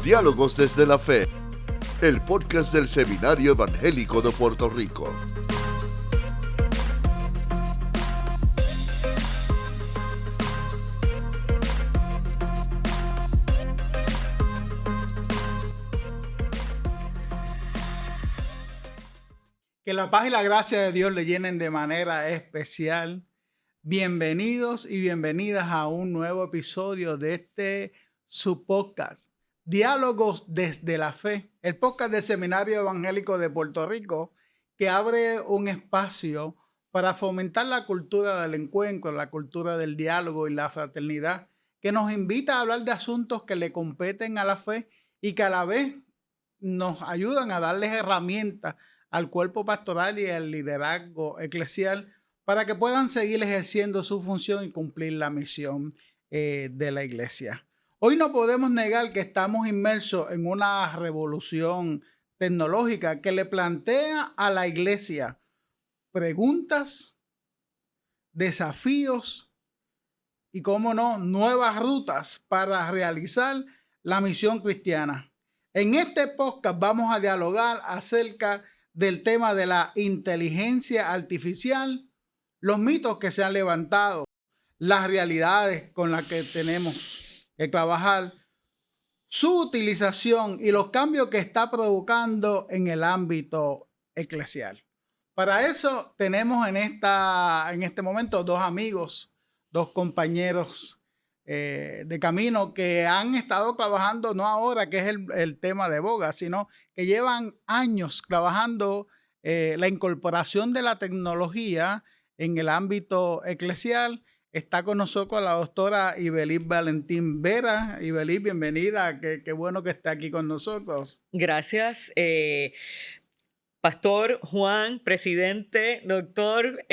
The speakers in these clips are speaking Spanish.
Diálogos desde la Fe, el podcast del Seminario Evangélico de Puerto Rico. Que la paz y la gracia de Dios le llenen de manera especial. Bienvenidos y bienvenidas a un nuevo episodio de su podcast, Diálogos desde la Fe, el podcast del Seminario Evangélico de Puerto Rico, que abre un espacio para fomentar la cultura del encuentro, la cultura del diálogo y la fraternidad, que nos invita a hablar de asuntos que le competen a la fe y que a la vez nos ayudan a darles herramientas al cuerpo pastoral y al liderazgo eclesial para que puedan seguir ejerciendo su función y cumplir la misión de la iglesia. Hoy no podemos negar que estamos inmersos en una revolución tecnológica que le plantea a la iglesia preguntas, desafíos y, cómo no, nuevas rutas para realizar la misión cristiana. En este podcast vamos a dialogar acerca del tema de la inteligencia artificial, los mitos que se han levantado, las realidades con las que tenemos que trabajar, su utilización y los cambios que está provocando en el ámbito eclesial. Para eso tenemos en este momento dos amigos, dos compañeros de camino que han estado trabajando, no ahora que es el tema de boga, sino que llevan años trabajando la incorporación de la tecnología en el ámbito eclesial. Está con nosotros la doctora Ibeliz Valentín Vera. Ibeliz, bienvenida, qué bueno que esté aquí con nosotros. Gracias. Pastor, Juan, presidente, doctor,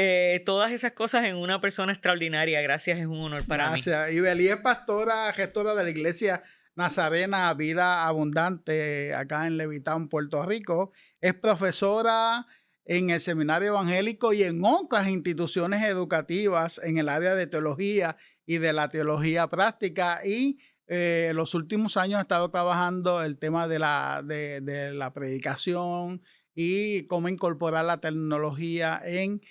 todas esas cosas en una persona extraordinaria. Gracias, es un honor para mí. Gracias. Ibeliz es pastora, gestora de la Iglesia Nazarena Vida Abundante acá en Levittown, Puerto Rico. Es profesora en el Seminario Evangélico y en otras instituciones educativas en el área de teología y de la teología práctica. Y los últimos años ha estado trabajando el tema de la predicación y cómo incorporar la tecnología en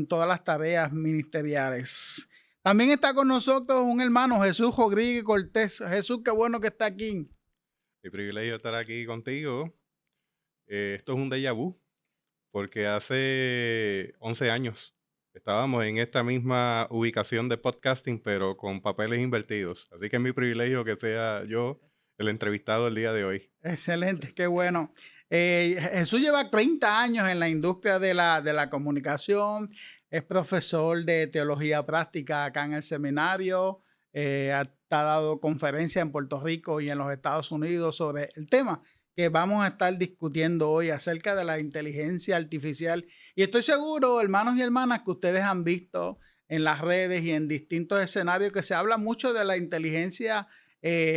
todas las tareas ministeriales. También está con nosotros un hermano, Jesús Rodríguez Cortés. Jesús, qué bueno que está aquí. Qué privilegio estar aquí contigo. Esto es un déjà vu, porque hace 11 años estábamos en esta misma ubicación de podcasting, pero con papeles invertidos. Así que es mi privilegio que sea yo el entrevistado el día de hoy. Excelente, qué bueno. Jesús lleva 30 años en la industria de la comunicación, es profesor de teología práctica acá en el seminario, ha dado conferencias en Puerto Rico y en los Estados Unidos sobre el tema que vamos a estar discutiendo hoy acerca de la inteligencia artificial. Y estoy seguro, hermanos y hermanas, que ustedes han visto en las redes y en distintos escenarios que se habla mucho de la inteligencia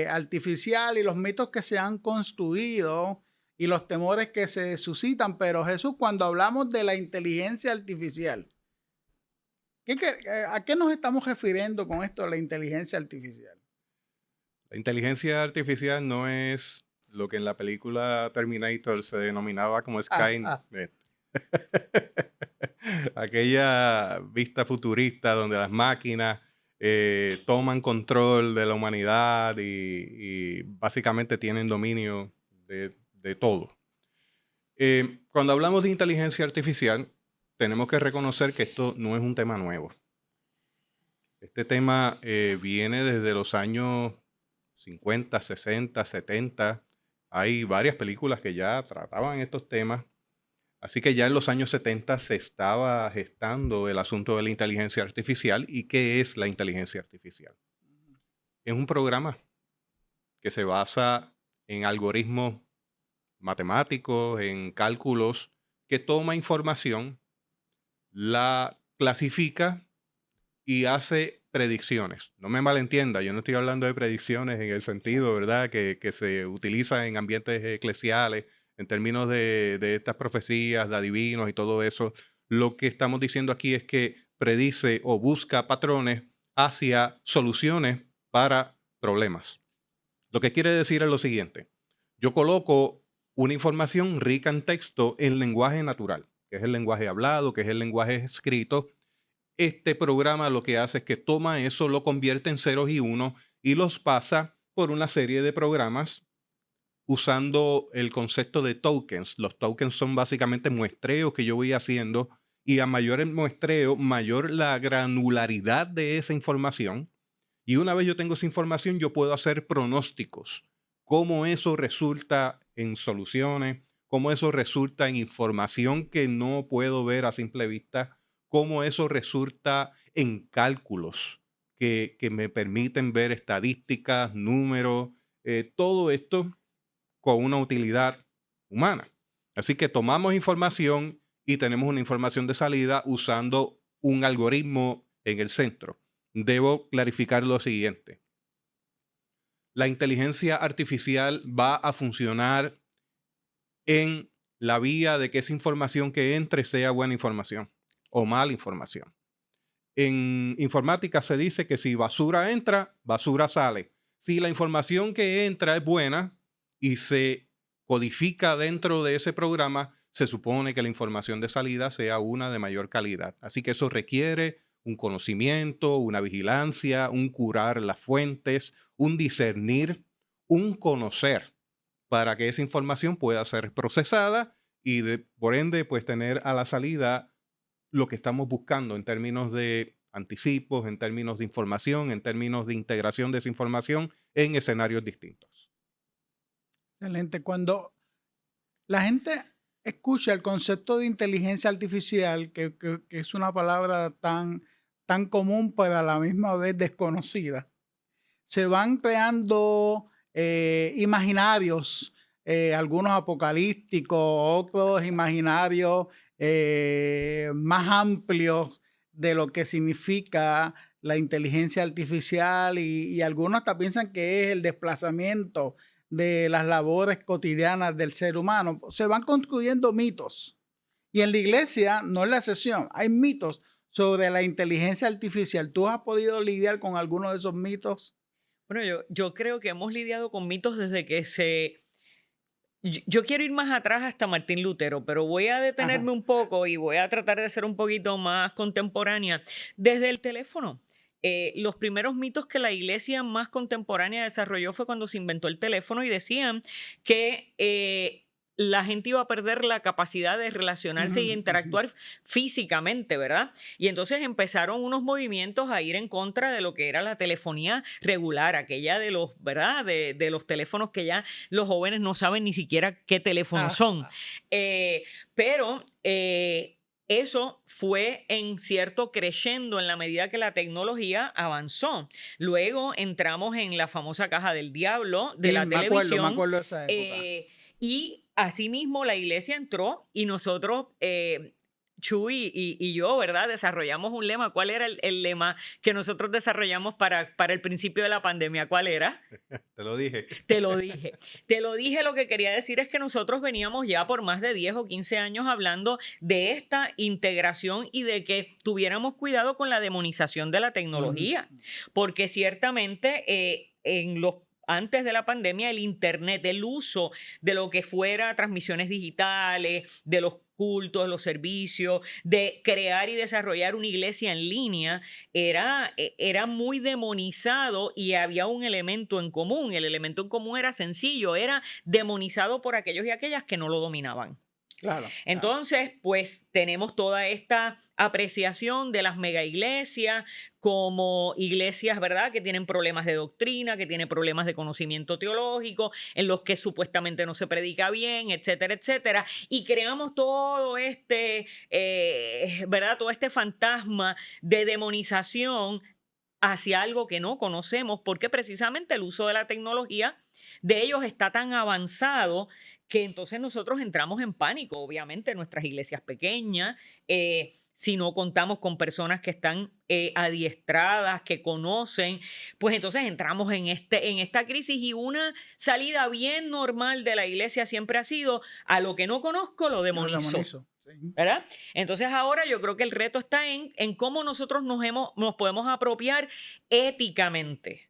artificial y los mitos que se han construido y los temores que se suscitan. Pero Jesús, cuando hablamos de la inteligencia artificial, ¿a qué nos estamos refiriendo con esto de la inteligencia artificial? La inteligencia artificial no es lo que en la película Terminator se denominaba como Skynet. Aquella vista futurista donde las máquinas toman control de la humanidad y básicamente tienen dominio de todo. Cuando hablamos de inteligencia artificial, tenemos que reconocer que esto no es un tema nuevo. Este tema viene desde los años 50, 60, 70. Hay varias películas que ya trataban estos temas. Así que ya en los años 70 se estaba gestando el asunto de la inteligencia artificial. ¿Y qué es la inteligencia artificial? Es un programa que se basa en algoritmos matemáticos, en cálculos, que toma información, la clasifica y hace predicciones. No me malentienda, yo no estoy hablando de predicciones en el sentido, ¿verdad?, que se utiliza en ambientes eclesiales, en términos de estas profecías, de adivinos y todo eso. Lo que estamos diciendo aquí es que predice o busca patrones hacia soluciones para problemas. Lo que quiere decir es lo siguiente. Yo coloco una información rica en texto en lenguaje natural, que es el lenguaje hablado, que es el lenguaje escrito. Este programa lo que hace es que toma eso, lo convierte en ceros y unos y los pasa por una serie de programas usando el concepto de tokens. Los tokens son básicamente muestreos que yo voy haciendo y a mayor el muestreo, mayor la granularidad de esa información. Y una vez yo tengo esa información, yo puedo hacer pronósticos. Cómo eso resulta en soluciones, cómo eso resulta en información que no puedo ver a simple vista, cómo eso resulta en cálculos que me permiten ver estadísticas, números, todo esto con una utilidad humana. Así que tomamos información y tenemos una información de salida usando un algoritmo en el centro. Debo clarificar lo siguiente. La inteligencia artificial va a funcionar en la vía de que esa información que entre sea buena información o mala información. En informática se dice que si basura entra, basura sale. Si la información que entra es buena y se codifica dentro de ese programa, se supone que la información de salida sea una de mayor calidad. Así que eso requiere un conocimiento, una vigilancia, un curar las fuentes, un discernir, un conocer para que esa información pueda ser procesada y por ende pues tener a la salida lo que estamos buscando en términos de anticipos, en términos de información, en términos de integración de esa información en escenarios distintos. Excelente. Cuando la gente escucha el concepto de inteligencia artificial, que es una palabra tan común, pero a la misma vez desconocida, se van creando imaginarios, algunos apocalípticos, otros imaginarios más amplios de lo que significa la inteligencia artificial y algunos hasta piensan que es el desplazamiento de las labores cotidianas del ser humano. Se van construyendo mitos y en la iglesia no es la excepción. Hay mitos sobre la inteligencia artificial. ¿Tú has podido lidiar con alguno de esos mitos? Bueno, yo creo que hemos lidiado con mitos desde que yo quiero ir más atrás hasta Martín Lutero, pero voy a detenerme Ajá. un poco y voy a tratar de ser un poquito más contemporánea. Desde el teléfono. Los primeros mitos que la iglesia más contemporánea desarrolló fue cuando se inventó el teléfono y decían que la gente iba a perder la capacidad de relacionarse y interactuar físicamente, ¿verdad? Y entonces empezaron unos movimientos a ir en contra de lo que era la telefonía regular, aquella de los, ¿verdad? De los teléfonos que ya los jóvenes no saben ni siquiera qué teléfonos son. Pero eso fue en cierto creciendo en la medida que la tecnología avanzó. Luego entramos en la famosa caja del diablo de la televisión. Me acuerdo de esa época. Y asimismo la iglesia entró y nosotros, Chuy y yo, ¿verdad? Desarrollamos un lema. ¿Cuál era el lema que nosotros desarrollamos para el principio de la pandemia? ¿Cuál era? Te lo dije. Te lo dije. Te lo dije. Lo que quería decir es que nosotros veníamos ya por más de 10 o 15 años hablando de esta integración y de que tuviéramos cuidado con la demonización de la tecnología. Porque ciertamente antes de la pandemia, el Internet, el uso de lo que fuera transmisiones digitales, de los cultos, los servicios, de crear y desarrollar una iglesia en línea, era muy demonizado y había un elemento en común. El elemento en común era sencillo, era demonizado por aquellos y aquellas que no lo dominaban. Claro. Entonces, pues tenemos toda esta apreciación de las mega iglesias como iglesias, ¿verdad?, que tienen problemas de doctrina, que tienen problemas de conocimiento teológico, en los que supuestamente no se predica bien, etcétera, etcétera. Y creamos todo ¿verdad?, todo este fantasma de demonización hacia algo que no conocemos, porque precisamente el uso de la tecnología de ellos está tan avanzado que entonces nosotros entramos en pánico. Obviamente nuestras iglesias pequeñas, si no contamos con personas que están adiestradas, que conocen, pues entonces entramos en esta crisis y una salida bien normal de la iglesia siempre ha sido: a lo que no conozco lo demonizo. Sí. ¿Verdad? Entonces ahora yo creo que el reto está en cómo nosotros nos podemos apropiar éticamente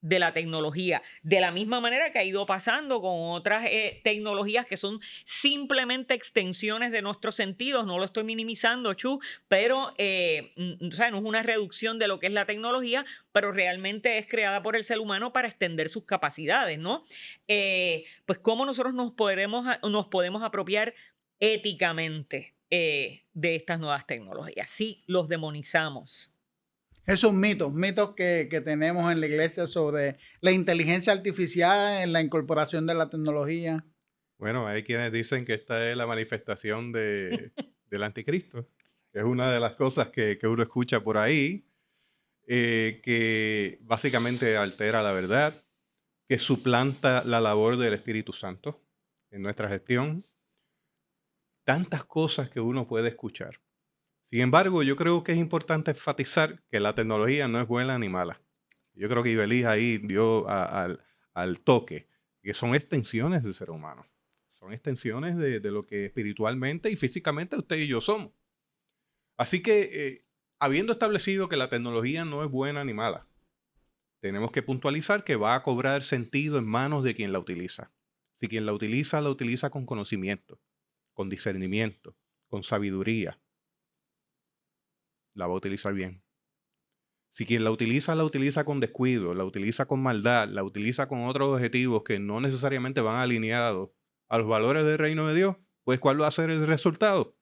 de la tecnología, de la misma manera que ha ido pasando con otras tecnologías que son simplemente extensiones de nuestros sentidos. No lo estoy minimizando, Chu, pero o sea, no es una reducción de lo que es la tecnología, pero realmente es creada por el ser humano para extender sus capacidades, ¿no? Pues cómo nosotros nos podemos apropiar éticamente de estas nuevas tecnologías. Sí, los demonizamos. Esos mitos que tenemos en la iglesia sobre la inteligencia artificial en la incorporación de la tecnología. Bueno, hay quienes dicen que esta es la manifestación del anticristo. Es una de las cosas que uno escucha por ahí, que básicamente altera la verdad, que suplanta la labor del Espíritu Santo en nuestra gestión. Tantas cosas que uno puede escuchar. Sin embargo, yo creo que es importante enfatizar que la tecnología no es buena ni mala. Yo creo que Ibeliz ahí dio al toque, que son extensiones del ser humano. Son extensiones de lo que espiritualmente y físicamente usted y yo somos. Así que, habiendo establecido que la tecnología no es buena ni mala, tenemos que puntualizar que va a cobrar sentido en manos de quien la utiliza. Si quien la utiliza con conocimiento, con discernimiento, con sabiduría, la va a utilizar bien. Si quien la utiliza con descuido, la utiliza con maldad, la utiliza con otros objetivos que no necesariamente van alineados a los valores del reino de Dios, pues ¿cuál va a ser el resultado?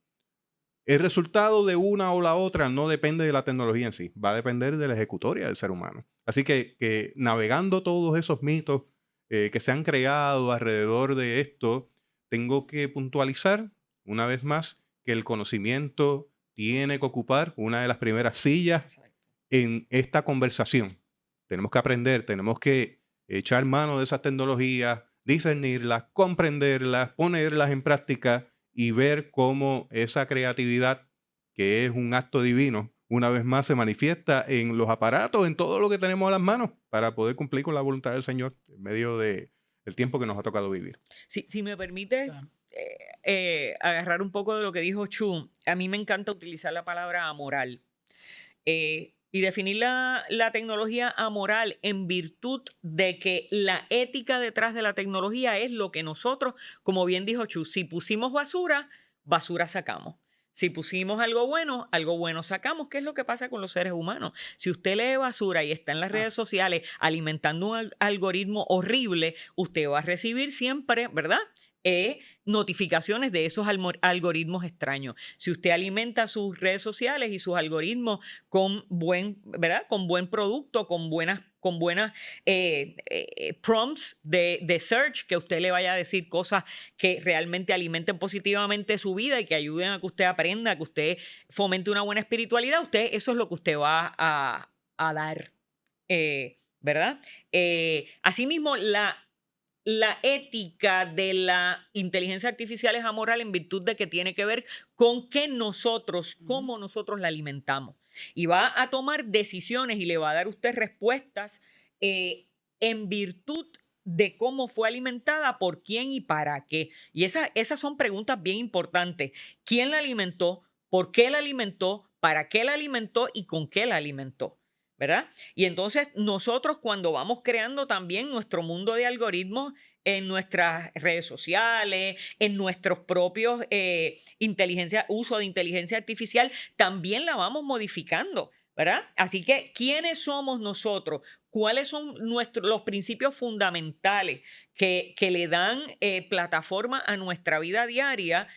El resultado de una o la otra no depende de la tecnología en sí, va a depender de la ejecutoria del ser humano. Así que navegando todos esos mitos que se han creado alrededor de esto, tengo que puntualizar una vez más que el conocimiento tiene que ocupar una de las primeras sillas en esta conversación. Tenemos que aprender, tenemos que echar mano de esas tecnologías, discernirlas, comprenderlas, ponerlas en práctica y ver cómo esa creatividad, que es un acto divino, una vez más se manifiesta en los aparatos, en todo lo que tenemos a las manos para poder cumplir con la voluntad del Señor en medio del tiempo que nos ha tocado vivir. Si me permite Claro. agarrar un poco de lo que dijo Chu, a mí me encanta utilizar la palabra amoral. Y definir la tecnología amoral en virtud de que la ética detrás de la tecnología es lo que nosotros, como bien dijo Chu, si pusimos basura, basura sacamos. Si pusimos algo bueno sacamos. ¿Qué es lo que pasa con los seres humanos? Si usted lee basura y está en las redes sociales alimentando un algoritmo horrible, usted va a recibir siempre, ¿verdad?, notificaciones de esos algoritmos extraños. Si usted alimenta sus redes sociales y sus algoritmos con ¿verdad?, con buen producto, con buenas prompts de search, que usted le vaya a decir cosas que realmente alimenten positivamente su vida y que ayuden a que usted aprenda, a que usted fomente una buena espiritualidad, eso es lo que usted va a dar, ¿verdad? Asimismo, la ética de la inteligencia artificial es amoral en virtud de que tiene que ver con cómo nosotros la alimentamos. Y va a tomar decisiones y le va a dar usted respuestas en virtud de cómo fue alimentada, por quién y para qué. Y esas son preguntas bien importantes. ¿Quién la alimentó? ¿Por qué la alimentó? ¿Para qué la alimentó? ¿Y con qué la alimentó? ¿Verdad? Y entonces nosotros, cuando vamos creando también nuestro mundo de algoritmos en nuestras redes sociales, en nuestros propios uso de inteligencia artificial, también la vamos modificando, ¿verdad? Así que, ¿quiénes somos nosotros? ¿Cuáles son los principios fundamentales que le dan plataforma a nuestra vida diaria?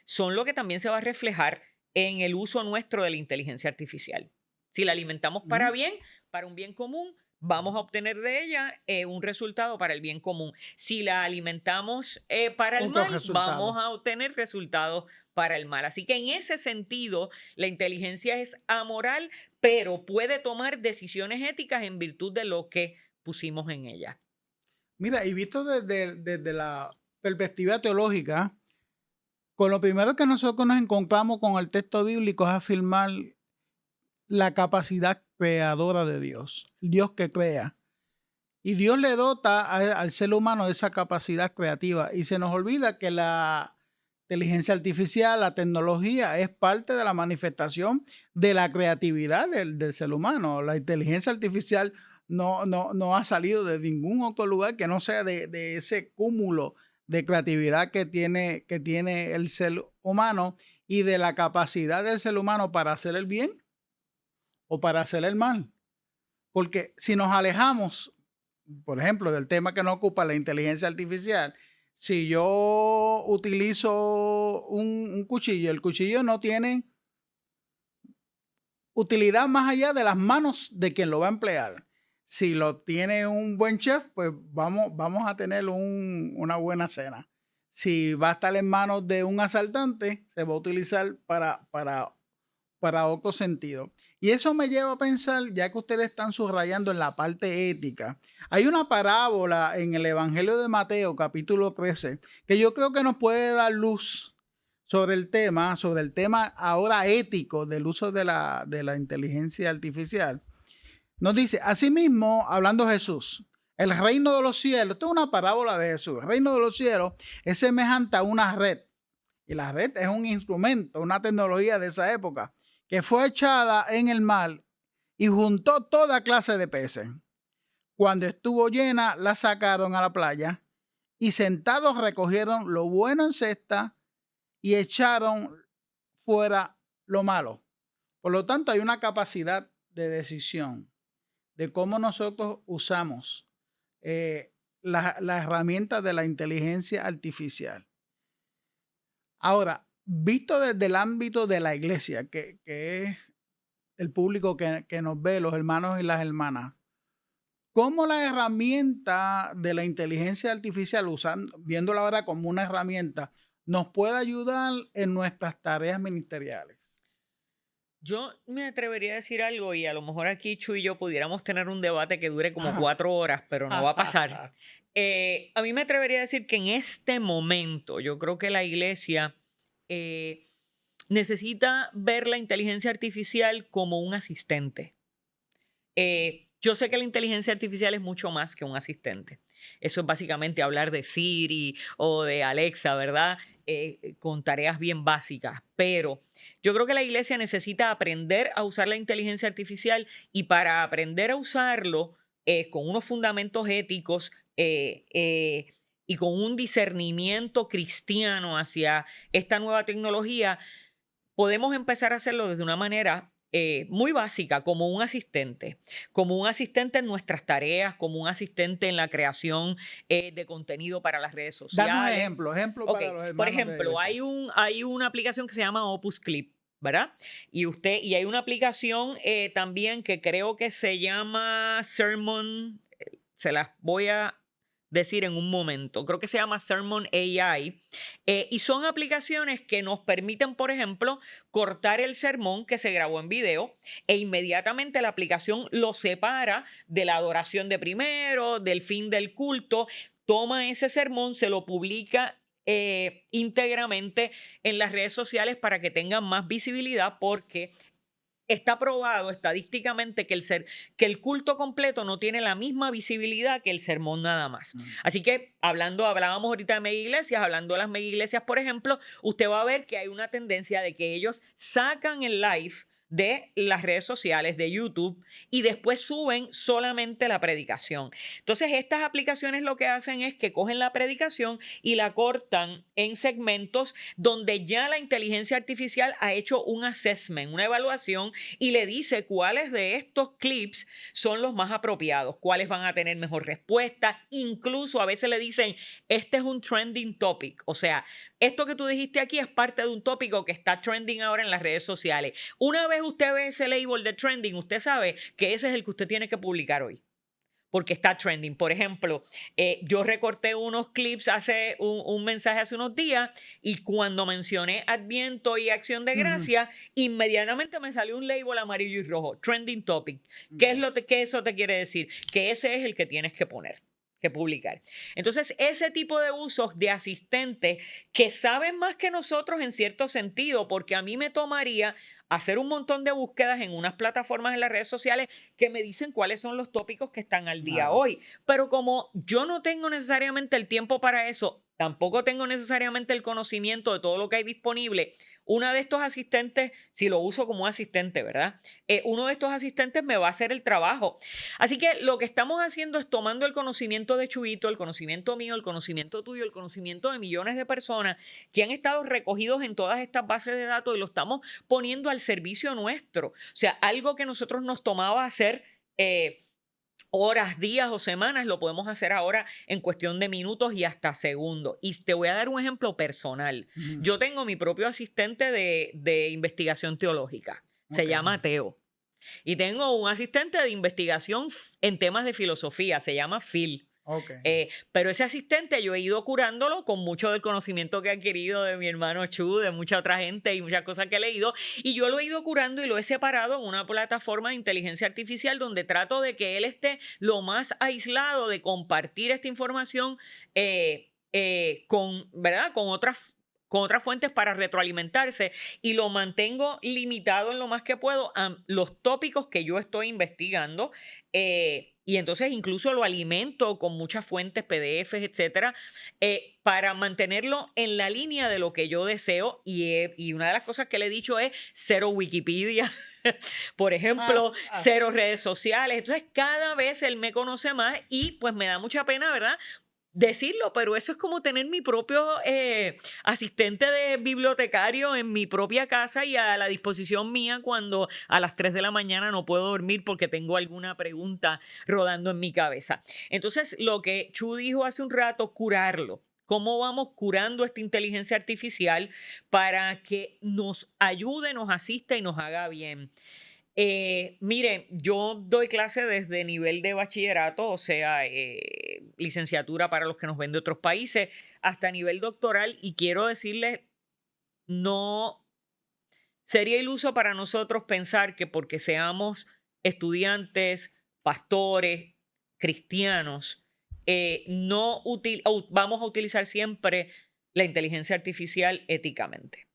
Son lo que también se va a reflejar en el uso nuestro de la inteligencia artificial. Si la alimentamos para bien, para un bien común, vamos a obtener de ella un resultado para el bien común. Si la alimentamos para el mal, vamos a obtener resultados para el mal. Así que en ese sentido, la inteligencia es amoral, pero puede tomar decisiones éticas en virtud de lo que pusimos en ella. Mira, y visto desde la perspectiva teológica, con lo primero que nosotros nos encontramos con el texto bíblico es afirmar la capacidad creadora de Dios, Dios que crea. Y Dios le dota al ser humano esa capacidad creativa. Y se nos olvida que la inteligencia artificial, la tecnología, es parte de la manifestación de la creatividad del ser humano. La inteligencia artificial no ha salido de ningún otro lugar que no sea de ese cúmulo de creatividad que tiene el ser humano y de la capacidad del ser humano para hacer el bien o para hacer el mal. Porque si nos alejamos, por ejemplo, del tema que nos ocupa, la inteligencia artificial, si yo utilizo un cuchillo, el cuchillo no tiene utilidad más allá de las manos de quien lo va a emplear. Si lo tiene un buen chef, pues vamos a tener una buena cena. Si va a estar en manos de un asaltante, se va a utilizar para otro sentido. Y eso me lleva a pensar, ya que ustedes están subrayando en la parte ética, hay una parábola en el Evangelio de Mateo, capítulo 13, que yo creo que nos puede dar luz sobre el tema ahora ético del uso de la inteligencia artificial. Nos dice, asimismo, hablando Jesús, el reino de los cielos, esto es una parábola de Jesús, el reino de los cielos es semejante a una red. Y la red es un instrumento, una tecnología de esa época, que fue echada en el mar y juntó toda clase de peces. Cuando estuvo llena, la sacaron a la playa y sentados recogieron lo bueno en cesta y echaron fuera lo malo. Por lo tanto, hay una capacidad de decisión de cómo nosotros usamos la herramienta de la inteligencia artificial. Ahora, visto desde el ámbito de la iglesia, que es el público que nos ve, los hermanos y las hermanas, ¿cómo la herramienta de la inteligencia artificial, viéndola ahora como una herramienta, nos puede ayudar en nuestras tareas ministeriales? Yo me atrevería a decir algo y a lo mejor aquí Chu y yo pudiéramos tener un debate que dure como 4 horas, pero no va a pasar. A mí me atrevería a decir que en este momento yo creo que la iglesia necesita ver la inteligencia artificial como un asistente. Yo sé que la inteligencia artificial es mucho más que un asistente. Eso es básicamente hablar de Siri o de Alexa, ¿verdad? Con tareas bien básicas. Pero yo creo que la iglesia necesita aprender a usar la inteligencia artificial y para aprender a usarlo con unos fundamentos éticos y con un discernimiento cristiano hacia esta nueva tecnología, podemos empezar a hacerlo desde una manera muy básica, como un asistente en nuestras tareas, como un asistente en la creación de contenido para las redes sociales. Danos ejemplo Ok, para los hermanos. por ejemplo, hay una aplicación que se llama Opus Clip, ¿verdad? Y hay una aplicación también que creo que se llama Sermon, se las voy a decir en un momento, creo que se llama Sermon AI, y son aplicaciones que nos permiten, por ejemplo, cortar el sermón que se grabó en video e inmediatamente la aplicación lo separa de la adoración de primero, del fin del culto, toma ese sermón, se lo publica íntegramente en las redes sociales para que tengan más visibilidad, porque está probado estadísticamente que el culto completo no tiene la misma visibilidad que el sermón nada más. Así que hablábamos ahorita de mega iglesias, hablando de las mega iglesias, por ejemplo, usted va a ver que hay una tendencia de que ellos sacan el live de las redes sociales, de YouTube, y después suben solamente la predicación. Entonces, estas aplicaciones lo que hacen es que cogen la predicación y la cortan en segmentos donde ya la inteligencia artificial ha hecho un assessment, una evaluación, y le dice cuáles de estos clips son los más apropiados, cuáles van a tener mejor respuesta. Incluso a veces le dicen, este es un trending topic, o sea, esto que tú dijiste aquí es parte de un tópico que está trending ahora en las redes sociales. Una vez usted ve ese label de trending, usted sabe que ese es el que usted tiene que publicar hoy, porque está trending. Por ejemplo, yo recorté unos clips un mensaje hace unos días, y cuando mencioné Adviento y Acción de Gracia, inmediatamente me salió un label amarillo y rojo, trending topic. ¿Qué eso te quiere decir? Que ese es el que tienes que poner, que publicar. Entonces, ese tipo de usos de asistentes que saben más que nosotros en cierto sentido, porque a mí me tomaría hacer un montón de búsquedas en unas plataformas en las redes sociales que me dicen cuáles son los tópicos que están al día hoy. Pero como yo no tengo necesariamente el tiempo para eso, tampoco tengo necesariamente el conocimiento de todo lo que hay disponible, Uno de estos asistentes, si lo uso como asistente, ¿verdad? Uno de estos asistentes me va a hacer el trabajo. Así que lo que estamos haciendo es tomando el conocimiento de Chuyito, el conocimiento mío, el conocimiento tuyo, el conocimiento de millones de personas que han estado recogidos en todas estas bases de datos y lo estamos poniendo al servicio nuestro. O sea, algo que nosotros nos tomaba hacer horas, días o semanas, lo podemos hacer ahora en cuestión de minutos y hasta segundos. Y te voy a dar un ejemplo personal. Yo tengo mi propio asistente de investigación teológica. Se llama Teo. Y tengo un asistente de investigación en temas de filosofía. Se llama Phil. Pero ese asistente yo he ido curándolo con mucho del conocimiento que he adquirido de mi hermano Chu, de mucha otra gente y muchas cosas que he leído, y yo lo he ido curando y lo he separado en una plataforma de inteligencia artificial donde trato de que él esté lo más aislado de compartir esta información ¿verdad? Con otras fuentes para retroalimentarse, y lo mantengo limitado en lo más que puedo a los tópicos que yo estoy investigando, y entonces incluso lo alimento con muchas fuentes, PDFs, etcétera, para mantenerlo en la línea de lo que yo deseo, y una de las cosas que le he dicho es cero Wikipedia, por ejemplo, cero redes sociales. Entonces cada vez él me conoce más y pues me da mucha pena, ¿verdad?, decirlo, pero eso es como tener mi propio asistente de bibliotecario en mi propia casa y a la disposición mía cuando a las 3 de la mañana no puedo dormir porque tengo alguna pregunta rodando en mi cabeza. Entonces, lo que Chu dijo hace un rato, curarlo. ¿Cómo vamos curando esta inteligencia artificial para que nos ayude, nos asista y nos haga bien? Mire, yo doy clase desde nivel de bachillerato, o sea, licenciatura para los que nos ven de otros países, hasta nivel doctoral, y quiero decirles, no sería iluso para nosotros pensar que porque seamos estudiantes, pastores, cristianos, no vamos a utilizar siempre la inteligencia artificial éticamente.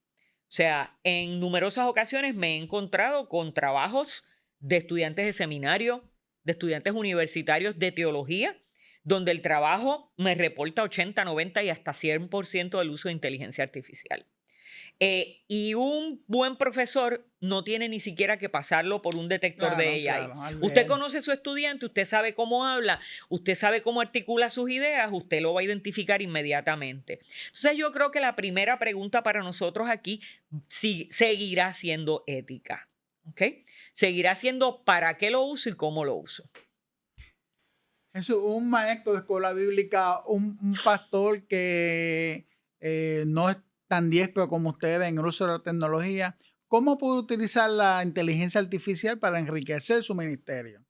O sea, en numerosas ocasiones me he encontrado con trabajos de estudiantes de seminario, de estudiantes universitarios de teología, donde el trabajo me reporta 80, 90 y hasta 100% del uso de inteligencia artificial. Y un buen profesor no tiene ni siquiera que pasarlo por un detector de AI. Claro, usted conoce a su estudiante, usted sabe cómo habla, usted sabe cómo articula sus ideas, usted lo va a identificar inmediatamente. Entonces yo creo que la primera pregunta para nosotros aquí seguirá siendo ética. ¿Ok? Seguirá siendo para qué lo uso y cómo lo uso. Eso, un maestro de escuela bíblica, un pastor que no es tan diestro como ustedes en el uso de la tecnología, ¿cómo puede utilizar la inteligencia artificial para enriquecer su ministerio?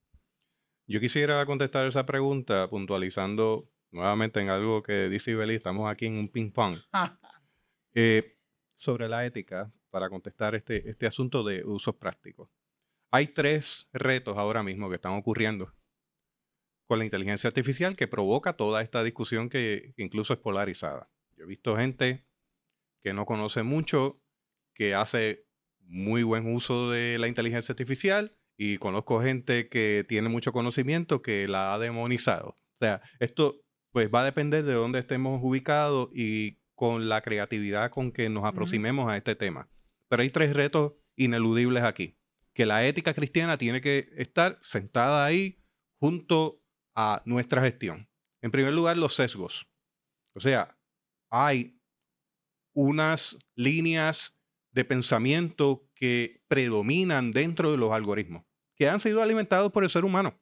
Yo quisiera contestar esa pregunta puntualizando nuevamente en algo que dice Ibeli. Estamos aquí en un ping-pong. Sobre la ética, para contestar este asunto de usos prácticos. Hay 3 retos ahora mismo que están ocurriendo con la inteligencia artificial que provoca toda esta discusión que incluso es polarizada. Yo he visto gente que no conoce mucho, que hace muy buen uso de la inteligencia artificial, y conozco gente que tiene mucho conocimiento que la ha demonizado. O sea, esto pues va a depender de dónde estemos ubicados y con la creatividad con que nos aproximemos a este tema. Pero hay 3 retos ineludibles aquí. Que la ética cristiana tiene que estar sentada ahí junto a nuestra gestión. En primer lugar, los sesgos. O sea, hay unas líneas de pensamiento que predominan dentro de los algoritmos, que han sido alimentados por el ser humano.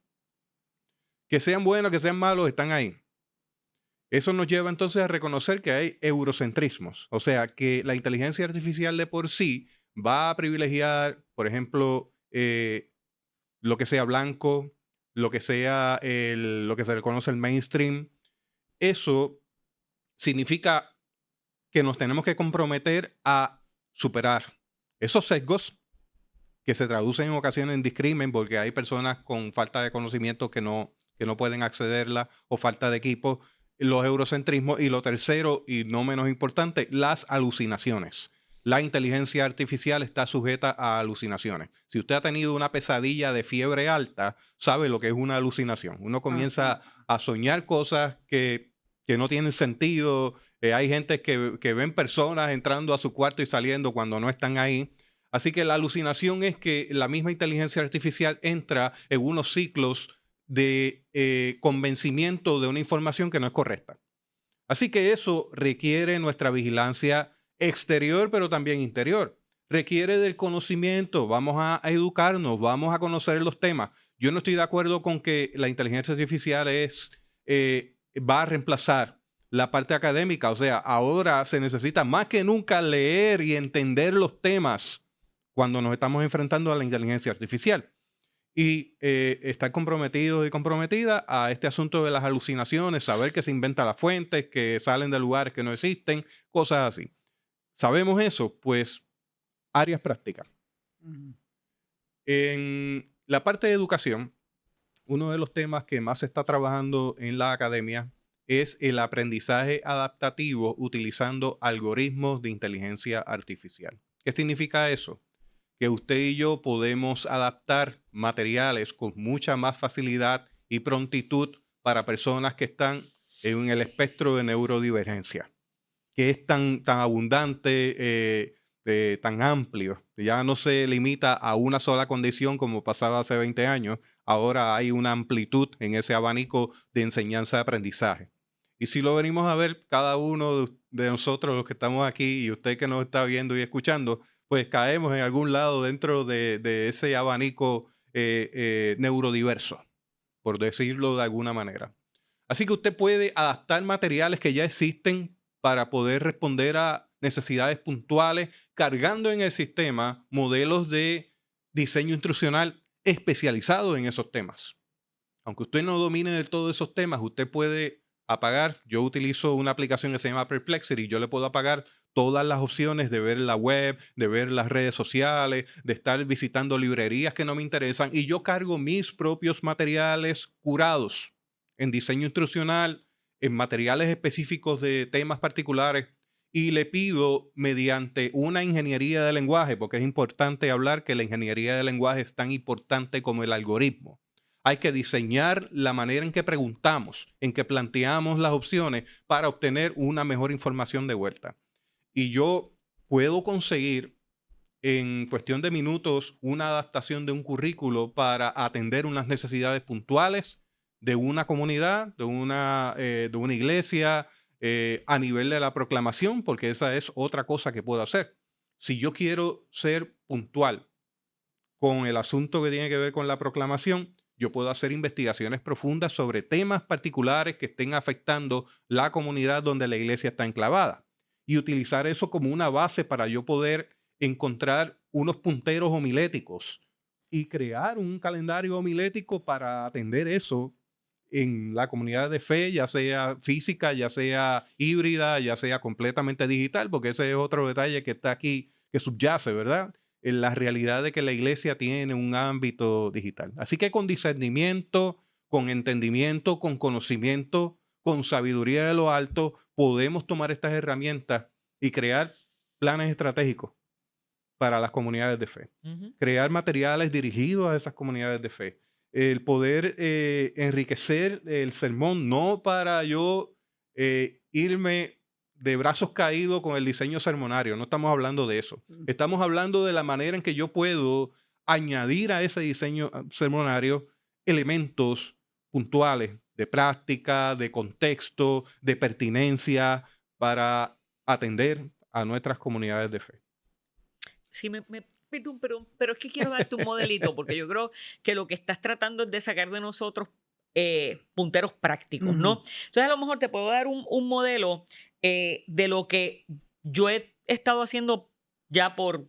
Que sean buenos, que sean malos, están ahí. Eso nos lleva entonces a reconocer que hay eurocentrismos. O sea, que la inteligencia artificial de por sí va a privilegiar, por ejemplo, lo que sea blanco, lo que sea lo que se le conoce el mainstream. Eso significa que nos tenemos que comprometer a superar esos sesgos que se traducen en ocasiones en discrimen porque hay personas con falta de conocimiento que no pueden accederla, o falta de equipo, los eurocentrismos, y lo tercero y no menos importante, las alucinaciones. La inteligencia artificial está sujeta a alucinaciones. Si usted ha tenido una pesadilla de fiebre alta, sabe lo que es una alucinación. Uno comienza a soñar cosas que que no tienen sentido. Hay gente que ven personas entrando a su cuarto y saliendo cuando no están ahí. Así que la alucinación es que la misma inteligencia artificial entra en unos ciclos de convencimiento de una información que no es correcta. Así que eso requiere nuestra vigilancia exterior, pero también interior. Requiere del conocimiento, vamos a educarnos, vamos a conocer los temas. Yo no estoy de acuerdo con que la inteligencia artificial va a reemplazar la parte académica. O sea, ahora se necesita más que nunca leer y entender los temas cuando nos estamos enfrentando a la inteligencia artificial. Y estar comprometido y comprometida a este asunto de las alucinaciones, saber que se inventan las fuentes, que salen de lugares que no existen, cosas así. ¿Sabemos eso? Pues áreas prácticas. Ujú. En la parte de educación, uno de los temas que más se está trabajando en la academia es el aprendizaje adaptativo utilizando algoritmos de inteligencia artificial. ¿Qué significa eso? Que usted y yo podemos adaptar materiales con mucha más facilidad y prontitud para personas que están en el espectro de neurodivergencia, que es tan abundante, tan amplio. Ya no se limita a una sola condición como pasaba hace 20 años. Ahora hay una amplitud en ese abanico de enseñanza-aprendizaje. Y si lo venimos a ver, cada uno de nosotros, los que estamos aquí, y usted que nos está viendo y escuchando, pues caemos en algún lado dentro de ese abanico neurodiverso, por decirlo de alguna manera. Así que usted puede adaptar materiales que ya existen para poder responder a necesidades puntuales, cargando en el sistema modelos de diseño instruccional especializados en esos temas. Aunque usted no domine del todo esos temas, usted puede apagar. Yo utilizo una aplicación que se llama Perplexity. Yo le puedo apagar todas las opciones de ver la web, de ver las redes sociales, de estar visitando librerías que no me interesan. Y yo cargo mis propios materiales curados en diseño instruccional, en materiales específicos de temas particulares. Y le pido mediante una ingeniería de lenguaje, porque es importante hablar que la ingeniería de lenguaje es tan importante como el algoritmo. Hay que diseñar la manera en que preguntamos, en que planteamos las opciones para obtener una mejor información de vuelta. Y yo puedo conseguir en cuestión de minutos una adaptación de un currículo para atender unas necesidades puntuales de una comunidad, de una iglesia, a nivel de la proclamación, porque esa es otra cosa que puedo hacer. Si yo quiero ser puntual con el asunto que tiene que ver con la proclamación, yo puedo hacer investigaciones profundas sobre temas particulares que estén afectando la comunidad donde la iglesia está enclavada y utilizar eso como una base para yo poder encontrar unos punteros homiléticos y crear un calendario homilético para atender eso en la comunidad de fe, ya sea física, ya sea híbrida, ya sea completamente digital, porque ese es otro detalle que está aquí, que subyace, ¿verdad? En la realidad de que la iglesia tiene un ámbito digital. Así que con discernimiento, con entendimiento, con conocimiento, con sabiduría de lo alto, podemos tomar estas herramientas y crear planes estratégicos para las comunidades de fe. Ujú. Crear materiales dirigidos a esas comunidades de fe. El poder enriquecer el sermón, no para yo irme de brazos caídos con el diseño sermonario, no estamos hablando de eso. Estamos hablando de la manera en que yo puedo añadir a ese diseño sermonario elementos puntuales de práctica, de contexto, de pertinencia para atender a nuestras comunidades de fe. Sí, perdón, pero es que quiero darte un modelito, porque yo creo que lo que estás tratando es de sacar de nosotros punteros prácticos, ¿no? Ujú. Entonces, a lo mejor te puedo dar un modelo de lo que yo he estado haciendo ya por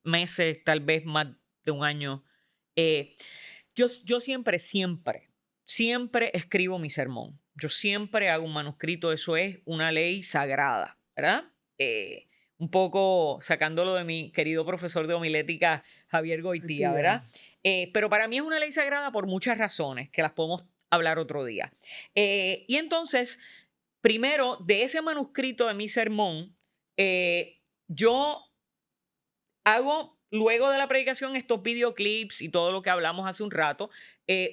meses, tal vez más de un año. Yo siempre escribo mi sermón. Yo siempre hago un manuscrito, eso es una ley sagrada, ¿verdad? Un poco sacándolo de mi querido profesor de homilética, Javier Goitía, ¿verdad? Pero para mí es una ley sagrada por muchas razones, que las podemos hablar otro día. Y entonces, primero, de ese manuscrito de mi sermón, yo hago luego de la predicación, estos videoclips y todo lo que hablamos hace un rato,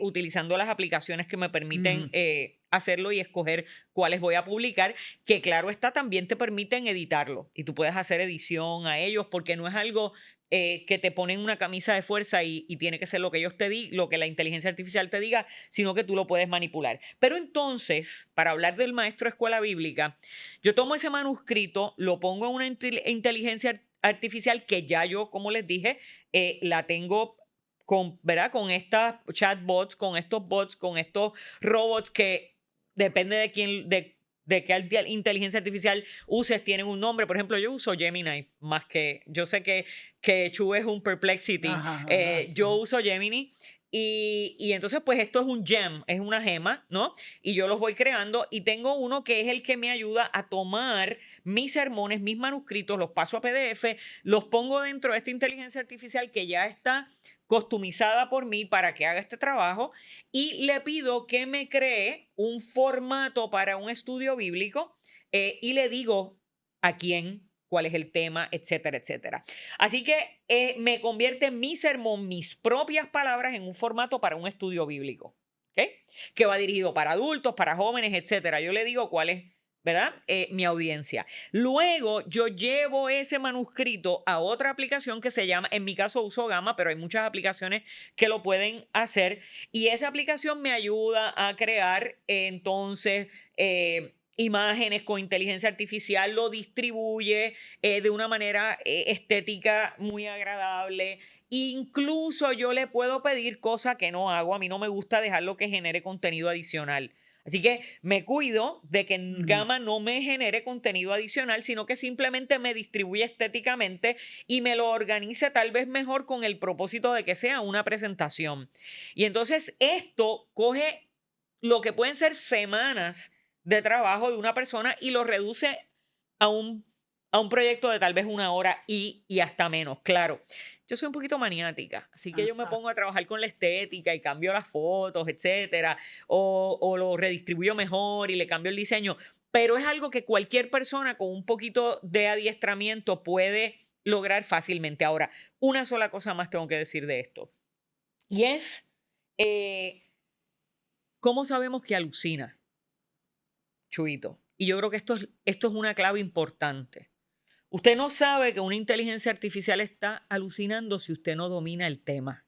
utilizando las aplicaciones que me permiten hacerlo y escoger cuáles voy a publicar, que claro está, también te permiten editarlo y tú puedes hacer edición a ellos porque no es algo que te ponen una camisa de fuerza y tiene que ser lo que ellos te digan, lo que la inteligencia artificial te diga, sino que tú lo puedes manipular. Pero entonces, para hablar del maestro de escuela bíblica, yo tomo ese manuscrito, lo pongo en una inteligencia artificial que ya yo, como les dije, la tengo con, ¿verdad? Con estas chatbots, con estos bots, con estos robots que depende de quién, de qué inteligencia artificial uses, tienen un nombre. Por ejemplo, yo uso Gemini más que, yo sé que Chu es un Perplexity. Yo uso Gemini. Y entonces, pues esto es un gem, es una gema, ¿no? Y yo los voy creando y tengo uno que es el que me ayuda a tomar mis sermones, mis manuscritos, los paso a PDF, los pongo dentro de esta inteligencia artificial que ya está customizada por mí para que haga este trabajo y le pido que me cree un formato para un estudio bíblico y le digo a quién, cuál es el tema, etcétera, etcétera. Así que me convierte mi sermón, mis propias palabras en un formato para un estudio bíblico, ¿ok? Que va dirigido para adultos, para jóvenes, etcétera. Yo le digo cuál es, ¿verdad? Mi audiencia. Luego yo llevo ese manuscrito a otra aplicación que se llama, en mi caso uso Gamma, pero hay muchas aplicaciones que lo pueden hacer y esa aplicación me ayuda a crear entonces imágenes con inteligencia artificial, lo distribuye de una manera estética muy agradable. Incluso yo le puedo pedir cosas que no hago. A mí no me gusta dejarlo que genere contenido adicional. Así que me cuido de que Gamma no me genere contenido adicional, sino que simplemente me distribuye estéticamente y me lo organice tal vez mejor con el propósito de que sea una presentación. Y entonces esto coge lo que pueden ser semanas de trabajo de una persona y lo reduce a un proyecto de tal vez 1 hora y hasta menos. Claro, yo soy un poquito maniática, así que yo me pongo a trabajar con la estética y cambio las fotos, etcétera, o lo redistribuyo mejor y le cambio el diseño, pero es algo que cualquier persona con un poquito de adiestramiento puede lograr fácilmente. Ahora, una sola cosa más tengo que decir de esto, y es, ¿cómo sabemos que alucina, Chuito? Y yo creo que esto es una clave importante. Usted no sabe que una inteligencia artificial está alucinando si usted no domina el tema.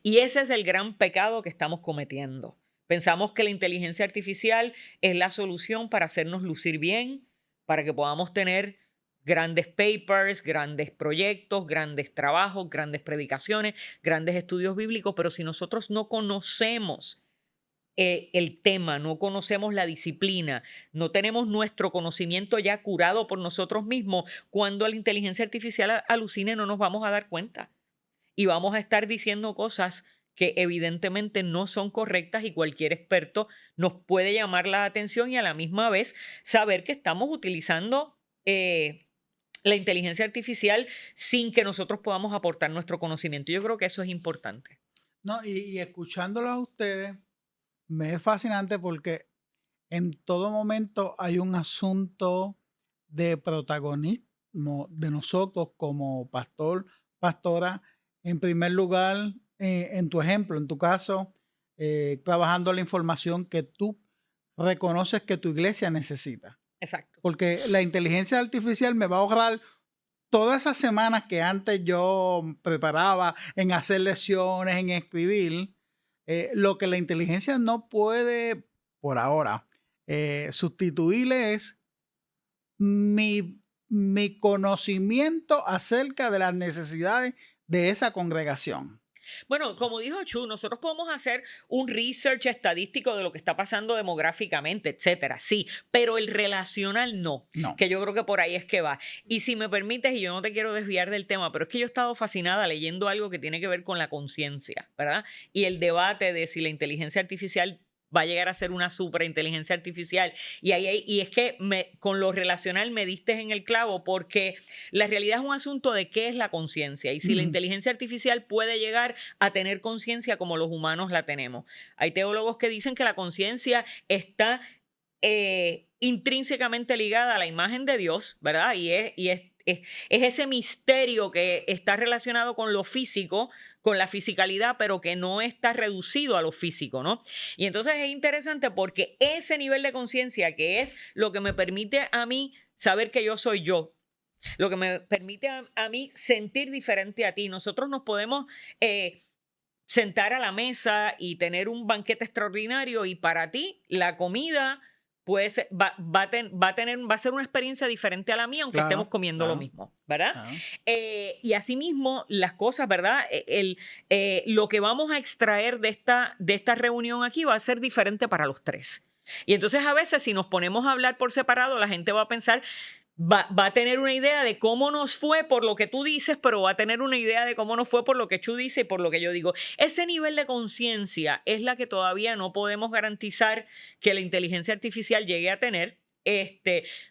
Y ese es el gran pecado que estamos cometiendo. Pensamos que la inteligencia artificial es la solución para hacernos lucir bien, para que podamos tener grandes papers, grandes proyectos, grandes trabajos, grandes predicaciones, grandes estudios bíblicos, pero si nosotros no conocemos el tema, no conocemos la disciplina, no tenemos nuestro conocimiento ya curado por nosotros mismos, cuando la inteligencia artificial alucine no nos vamos a dar cuenta y vamos a estar diciendo cosas que evidentemente no son correctas y cualquier experto nos puede llamar la atención y a la misma vez saber que estamos utilizando la inteligencia artificial sin que nosotros podamos aportar nuestro conocimiento. Yo creo que eso es importante. No, y escuchándolos a ustedes, me es fascinante porque en todo momento hay un asunto de protagonismo de nosotros como pastor, pastora. En primer lugar, en tu ejemplo, en tu caso, trabajando la información que tú reconoces que tu iglesia necesita. Exacto. Porque la inteligencia artificial me va a ahorrar todas esas semanas que antes yo preparaba en hacer lecciones, en escribir. Lo que la inteligencia no puede, por ahora, sustituir es mi conocimiento acerca de las necesidades de esa congregación. Bueno, como dijo Chu, nosotros podemos hacer un research estadístico de lo que está pasando demográficamente, etcétera, sí, pero el relacional no, que yo creo que por ahí es que va. Y si me permites, y yo no te quiero desviar del tema, pero es que yo he estado fascinada leyendo algo que tiene que ver con la conciencia, ¿verdad? Y el debate de si la inteligencia artificial va a llegar a ser una superinteligencia artificial. Y es que con lo relacional me diste en el clavo, porque la realidad es un asunto de qué es la conciencia y si la inteligencia artificial puede llegar a tener conciencia como los humanos la tenemos. Hay teólogos que dicen que la conciencia está intrínsecamente ligada a la imagen de Dios, ¿verdad? Y es es ese misterio que está relacionado con lo físico, con la fisicalidad, pero que no está reducido a lo físico, ¿no? Y entonces es interesante porque ese nivel de conciencia, que es lo que me permite a mí saber que yo soy yo, lo que me permite a mí sentir diferente a ti. Nosotros nos podemos sentar a la mesa y tener un banquete extraordinario y para ti la comida pues va a ser una experiencia diferente a la mía, aunque estemos comiendo lo mismo, ¿verdad? Y asimismo, las cosas, ¿verdad? Lo que vamos a extraer de esta reunión aquí va a ser diferente para los tres. Y entonces a veces si nos ponemos a hablar por separado, la gente va a pensar, va a tener una idea de cómo nos fue por lo que tú dices, pero va a tener una idea de cómo nos fue por lo que tú dices y por lo que yo digo. Ese nivel de conciencia es la que todavía no podemos garantizar que la inteligencia artificial llegue a tener.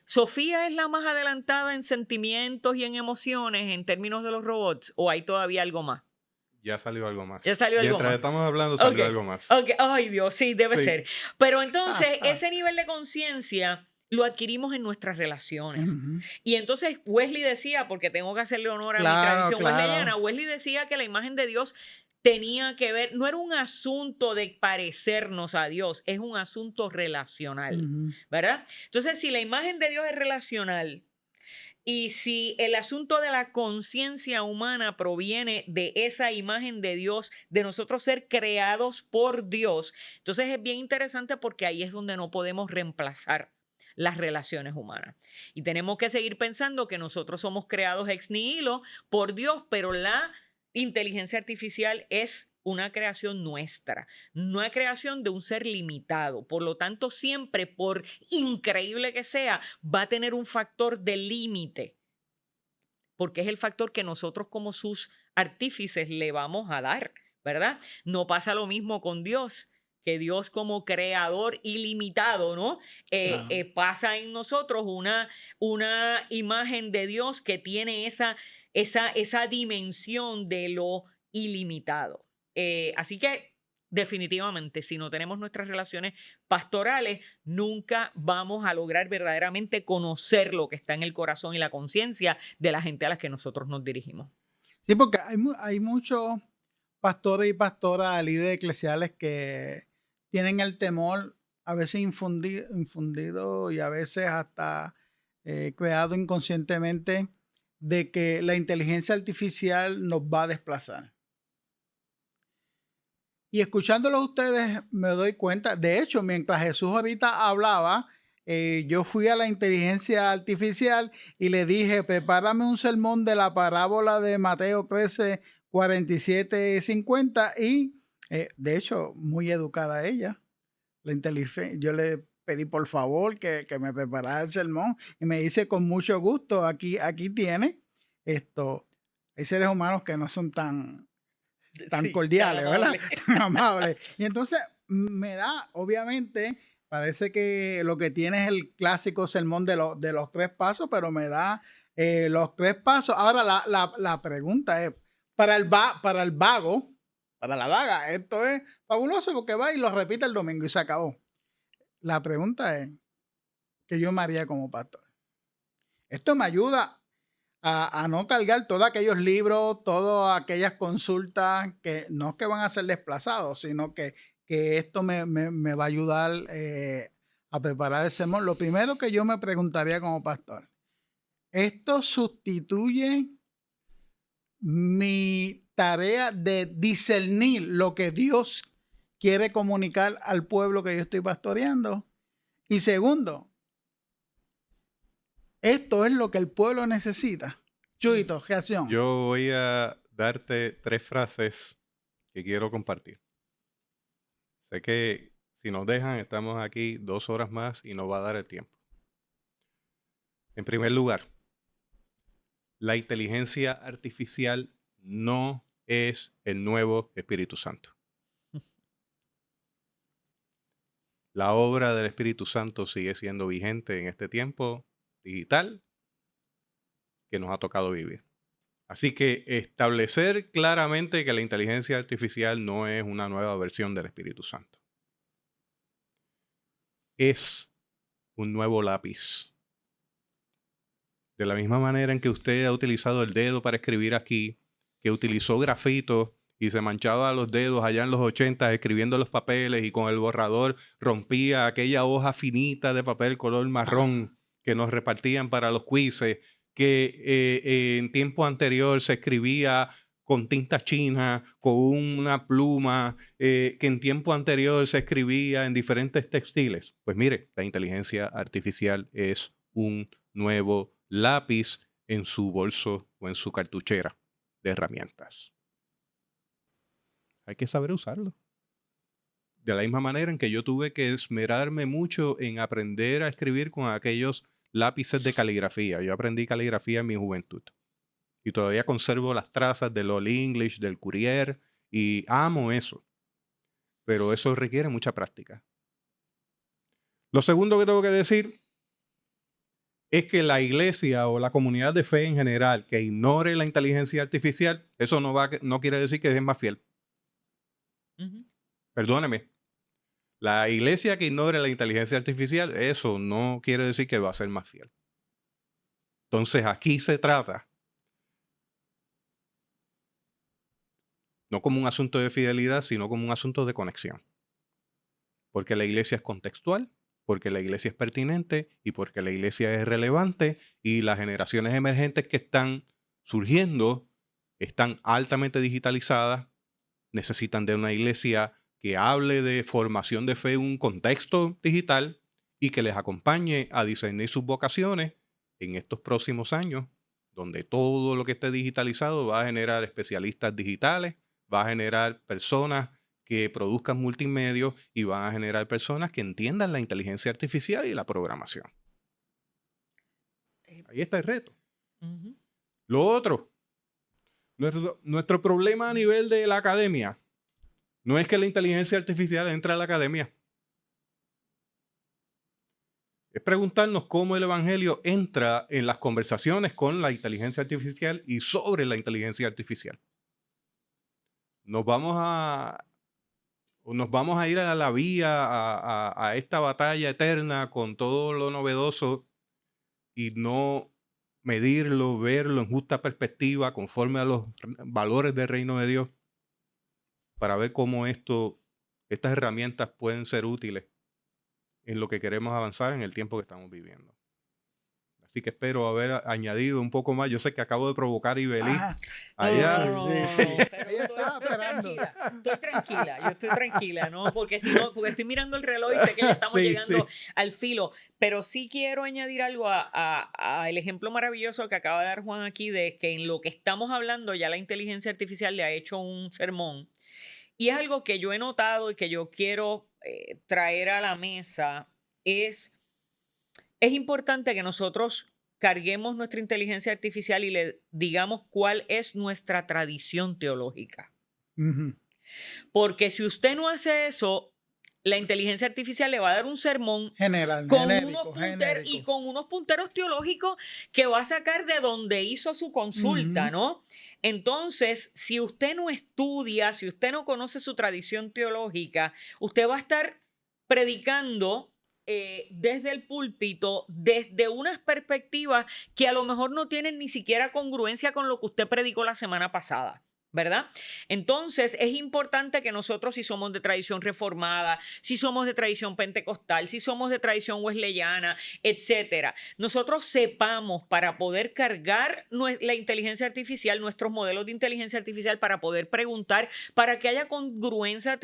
¿Sofía es la más adelantada en sentimientos y en emociones en términos de los robots o hay todavía algo más? Ya salió algo más. Ya salió algo Mientras más. estamos hablando, salió algo más. Okay. Ay, Dios, sí, debe Sí. ser. Pero entonces, ese nivel de conciencia lo adquirimos en nuestras relaciones. Y entonces Wesley decía, porque tengo que hacerle honor a mi tradición wesleyana, Wesley decía que la imagen de Dios tenía que ver, no era un asunto de parecernos a Dios, es un asunto relacional, ¿verdad? Entonces, si la imagen de Dios es relacional, y si el asunto de la conciencia humana proviene de esa imagen de Dios, de nosotros ser creados por Dios, entonces es bien interesante porque ahí es donde no podemos reemplazar las relaciones humanas. Y tenemos que seguir pensando que nosotros somos creados ex nihilo por Dios, pero la inteligencia artificial es una creación nuestra, no es creación de un ser limitado. Por lo tanto, siempre, por increíble que sea, va a tener un factor de límite, porque es el factor que nosotros como sus artífices le vamos a dar, ¿verdad? No pasa lo mismo con Dios, que Dios como creador ilimitado, ¿no? Pasa en nosotros una imagen de Dios que tiene esa dimensión de lo ilimitado. Así que definitivamente, si no tenemos nuestras relaciones pastorales, nunca vamos a lograr verdaderamente conocer lo que está en el corazón y la conciencia de la gente a la que nosotros nos dirigimos. Sí, porque hay muchos pastores y pastoras, líderes eclesiales que tienen el temor a veces infundido y a veces hasta creado inconscientemente de que la inteligencia artificial nos va a desplazar. Y escuchándolo a ustedes me doy cuenta, de hecho, mientras Jesús ahorita hablaba, yo fui a la inteligencia artificial y le dije, prepárame un sermón de la parábola de Mateo 13, 47, 50 y de hecho, muy educada ella. Yo le pedí por favor que me preparara el sermón y me dice con mucho gusto, aquí tiene esto. Hay seres humanos que no son tan Sí, cordiales, tan ¿verdad? amables. Tan amables. Y entonces me da, obviamente, parece que lo que tiene es el clásico sermón de los 3 pasos, pero me da los 3 pasos. Ahora la pregunta es, para el vago, para la vaga, esto es fabuloso porque va y lo repite el domingo y se acabó. La pregunta es, ¿qué yo me haría como pastor? Esto me ayuda a no cargar todos aquellos libros, todas aquellas consultas que no es que van a ser desplazados, sino que esto me va a ayudar a preparar el sermón. Lo primero que yo me preguntaría como pastor, ¿esto sustituye mi tarea de discernir lo que Dios quiere comunicar al pueblo que yo estoy pastoreando? Y segundo, esto es lo que el pueblo necesita. Chuyito, reacción. Yo voy a darte 3 frases que quiero compartir. Sé que si nos dejan, estamos aquí 2 horas más y nos va a dar el tiempo. En primer lugar, la inteligencia artificial no es el nuevo Espíritu Santo. La obra del Espíritu Santo sigue siendo vigente en este tiempo digital que nos ha tocado vivir. Así que establecer claramente que la inteligencia artificial no es una nueva versión del Espíritu Santo. Es un nuevo lápiz De la misma manera en que usted ha utilizado el dedo para escribir aquí, que utilizó grafito y se manchaba los dedos allá en los 80 escribiendo los papeles y con el borrador rompía aquella hoja finita de papel color marrón que nos repartían para los quizzes, que en tiempo anterior se escribía con tinta china, con una pluma, que en tiempo anterior se escribía en diferentes textiles. Pues mire, la inteligencia artificial es un nuevo lápiz en su bolso o en su cartuchera de herramientas. Hay que saber usarlo. De la misma manera en que yo tuve que esmerarme mucho en aprender a escribir con aquellos lápices de caligrafía. Yo aprendí caligrafía en mi juventud. Y todavía conservo las trazas del Old English, del Courier, y amo eso. Pero eso requiere mucha práctica. Lo segundo que tengo que decir es que la iglesia o la comunidad de fe en general que ignore la inteligencia artificial, eso no quiere decir que es más fiel. Perdóneme. La iglesia que ignore la inteligencia artificial, eso no quiere decir que va a ser más fiel. Entonces aquí se trata no como un asunto de fidelidad, sino como un asunto de conexión. Porque la iglesia es contextual, porque la iglesia es pertinente y porque la iglesia es relevante y las generaciones emergentes que están surgiendo están altamente digitalizadas, necesitan de una iglesia que hable de formación de fe en un contexto digital y que les acompañe a discernir sus vocaciones en estos próximos años, donde todo lo que esté digitalizado va a generar especialistas digitales, va a generar personas que produzcan multimedios y van a generar personas que entiendan la inteligencia artificial y la programación. Ahí está el reto. Lo otro, nuestro problema a nivel de la academia no es que la inteligencia artificial entre a la academia. Es preguntarnos cómo el evangelio entra en las conversaciones con la inteligencia artificial y sobre la inteligencia artificial. Nos vamos a ir a la vía, a esta batalla eterna con todo lo novedoso y no medirlo, verlo en justa perspectiva, conforme a los valores del reino de Dios, para ver cómo estas herramientas pueden ser útiles en lo que queremos avanzar en el tiempo que estamos viviendo. Así que espero haber añadido un poco más. Yo sé que acabo de provocar a Ibelí. Allá. Yo estoy tranquila, ¿no? Porque estoy mirando el reloj y sé que ya estamos llegando al filo. Pero sí quiero añadir algo a el ejemplo maravilloso que acaba de dar Juan aquí, de que en lo que estamos hablando ya la inteligencia artificial le ha hecho un sermón. Y es algo que yo he notado y que yo quiero traer a la mesa. Es importante que nosotros carguemos nuestra inteligencia artificial y le digamos cuál es nuestra tradición teológica. Porque si usted no hace eso, la inteligencia artificial le va a dar un sermón con unos punteros teológicos que va a sacar de donde hizo su consulta, ¿no? Entonces, si usted no estudia, si usted no conoce su tradición teológica, usted va a estar predicando desde el púlpito, desde unas perspectivas que a lo mejor no tienen ni siquiera congruencia con lo que usted predicó la semana pasada, ¿verdad? Entonces, es importante que nosotros, si somos de tradición reformada, si somos de tradición pentecostal, si somos de tradición wesleyana, etcétera, nosotros sepamos para poder cargar la inteligencia artificial, nuestros modelos de inteligencia artificial, para poder preguntar, para que haya congruencia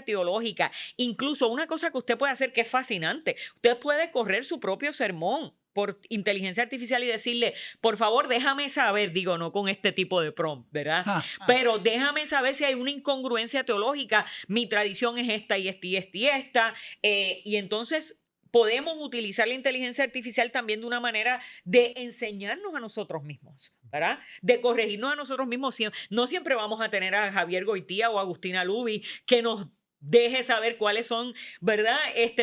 teológica. Incluso una cosa que usted puede hacer que es fascinante, usted puede correr su propio sermón por inteligencia artificial y decirle, por favor, déjame saber, digo, no con este tipo de prompt, ¿verdad? Pero déjame saber si hay una incongruencia teológica, mi tradición es esta y esta y esta y esta, y entonces podemos utilizar la inteligencia artificial también de una manera de enseñarnos a nosotros mismos, ¿verdad? De corregirnos a nosotros mismos. No siempre vamos a tener a Javier Goitía o a Agustina Lubi que nos deje saber cuáles son, ¿verdad?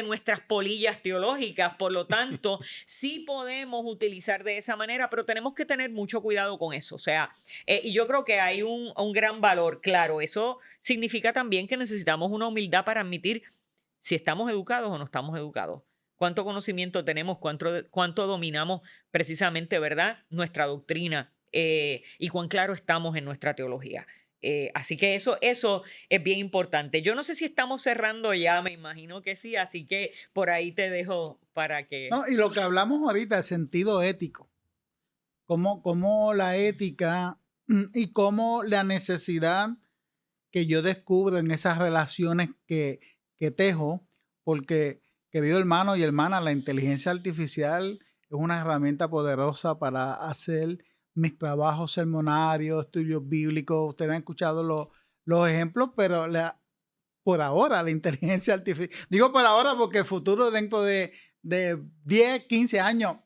Nuestras polillas teológicas. Por lo tanto, sí podemos utilizar de esa manera, pero tenemos que tener mucho cuidado con eso. O sea, y yo creo que hay un gran valor. Claro, eso significa también que necesitamos una humildad para admitir si estamos educados o no estamos educados. cuánto conocimiento tenemos, cuánto dominamos precisamente, ¿verdad?, nuestra doctrina y cuán claro estamos en nuestra teología. Así que eso es bien importante. Yo no sé si estamos cerrando ya, me imagino que sí, así que por ahí te dejo para que... No, y lo que hablamos ahorita, el sentido ético, cómo la ética y cómo la necesidad que yo descubro en esas relaciones que tejo, porque, querido hermano y hermana, la inteligencia artificial es una herramienta poderosa para hacer mis trabajos sermonarios, estudios bíblicos. Ustedes han escuchado los ejemplos, pero por ahora la inteligencia artificial, digo por ahora porque el futuro dentro de 10, 15 años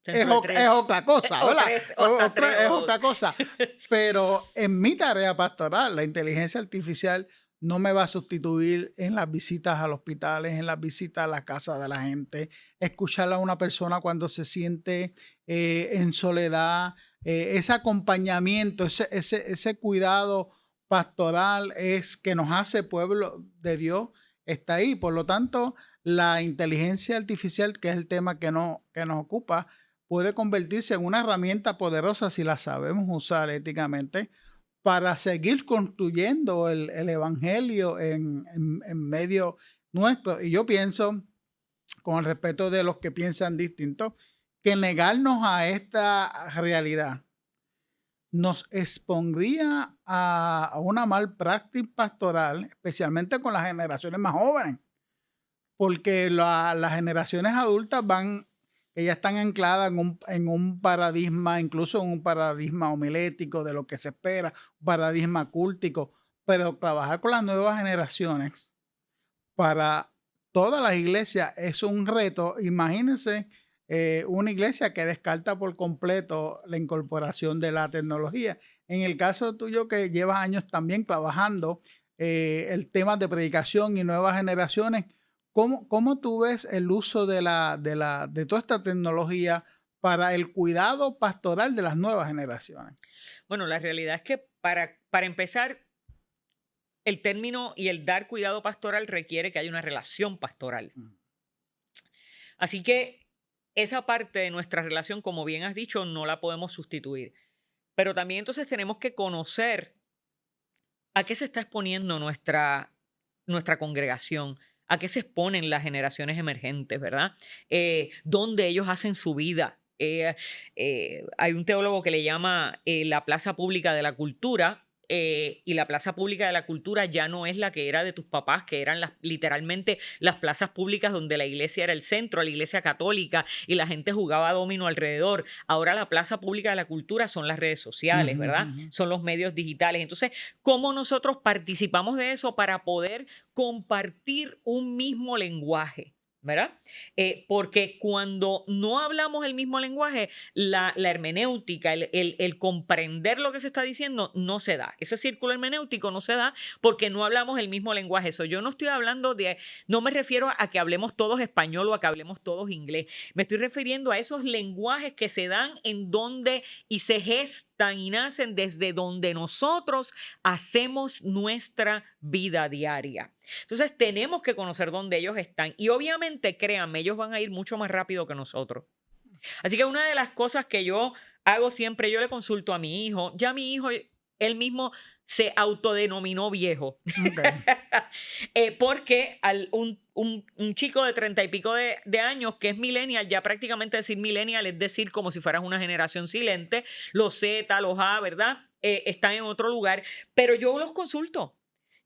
es otra cosa, ¿verdad? Es otra cosa. Pero en mi tarea pastoral, la inteligencia artificial no me va a sustituir en las visitas al hospitales, en las visitas a la casa de la gente, escuchar a una persona cuando se siente en soledad, ese acompañamiento, ese cuidado pastoral es que nos hace pueblo de Dios, está ahí. Por lo tanto, la inteligencia artificial, que es el tema que nos ocupa, puede convertirse en una herramienta poderosa si la sabemos usar éticamente para seguir construyendo el evangelio en medio nuestro. Y yo pienso, con el respeto de los que piensan distinto, que negarnos a esta realidad nos expondría a una malpraxis pastoral, especialmente con las generaciones más jóvenes, porque las generaciones adultas que ya están ancladas en un paradigma, incluso en un paradigma homilético de lo que se espera, un paradigma cúltico, pero trabajar con las nuevas generaciones para todas las iglesias es un reto. Imagínense una iglesia que descarta por completo la incorporación de la tecnología. En el caso tuyo, que llevas años también trabajando el tema de predicación y nuevas generaciones, ¿cómo tú ves el uso de toda esta tecnología para el cuidado pastoral de las nuevas generaciones? Bueno, la realidad es que para empezar, el término y el dar cuidado pastoral requiere que haya una relación pastoral. Así que esa parte de nuestra relación, como bien has dicho, no la podemos sustituir. Pero también entonces tenemos que conocer a qué se está exponiendo nuestra congregación, a qué se exponen las generaciones emergentes, ¿verdad? Dónde ellos hacen su vida. Hay un teólogo que le llama la plaza pública de la cultura, y la plaza pública de la cultura ya no es la que era de tus papás, que eran literalmente las plazas públicas donde la iglesia era el centro, la iglesia católica, y la gente jugaba dominó alrededor. Ahora la plaza pública de la cultura son las redes sociales, ¿verdad? Son los medios digitales. Entonces, ¿cómo nosotros participamos de eso para poder compartir un mismo lenguaje? ¿Verdad? Porque cuando no hablamos el mismo lenguaje, la hermenéutica, el comprender lo que se está diciendo no se da. Ese círculo hermenéutico no se da porque no hablamos el mismo lenguaje. Eso yo no estoy hablando no me refiero a que hablemos todos español o a que hablemos todos inglés. Me estoy refiriendo a esos lenguajes que se dan en donde y se gestan y nacen desde donde nosotros hacemos nuestra vida diaria. Entonces tenemos que conocer dónde ellos están y obviamente, créanme, ellos van a ir mucho más rápido que nosotros. Así que una de las cosas que yo hago siempre, yo le consulto a mi hijo, ya mi hijo, él mismo se autodenominó viejo. Okay. Porque un chico de 30 y pico de años que es millennial, ya prácticamente decir millennial es decir como si fueras una generación silente, los Z, los A, ¿verdad? Están en otro lugar, pero yo los consulto.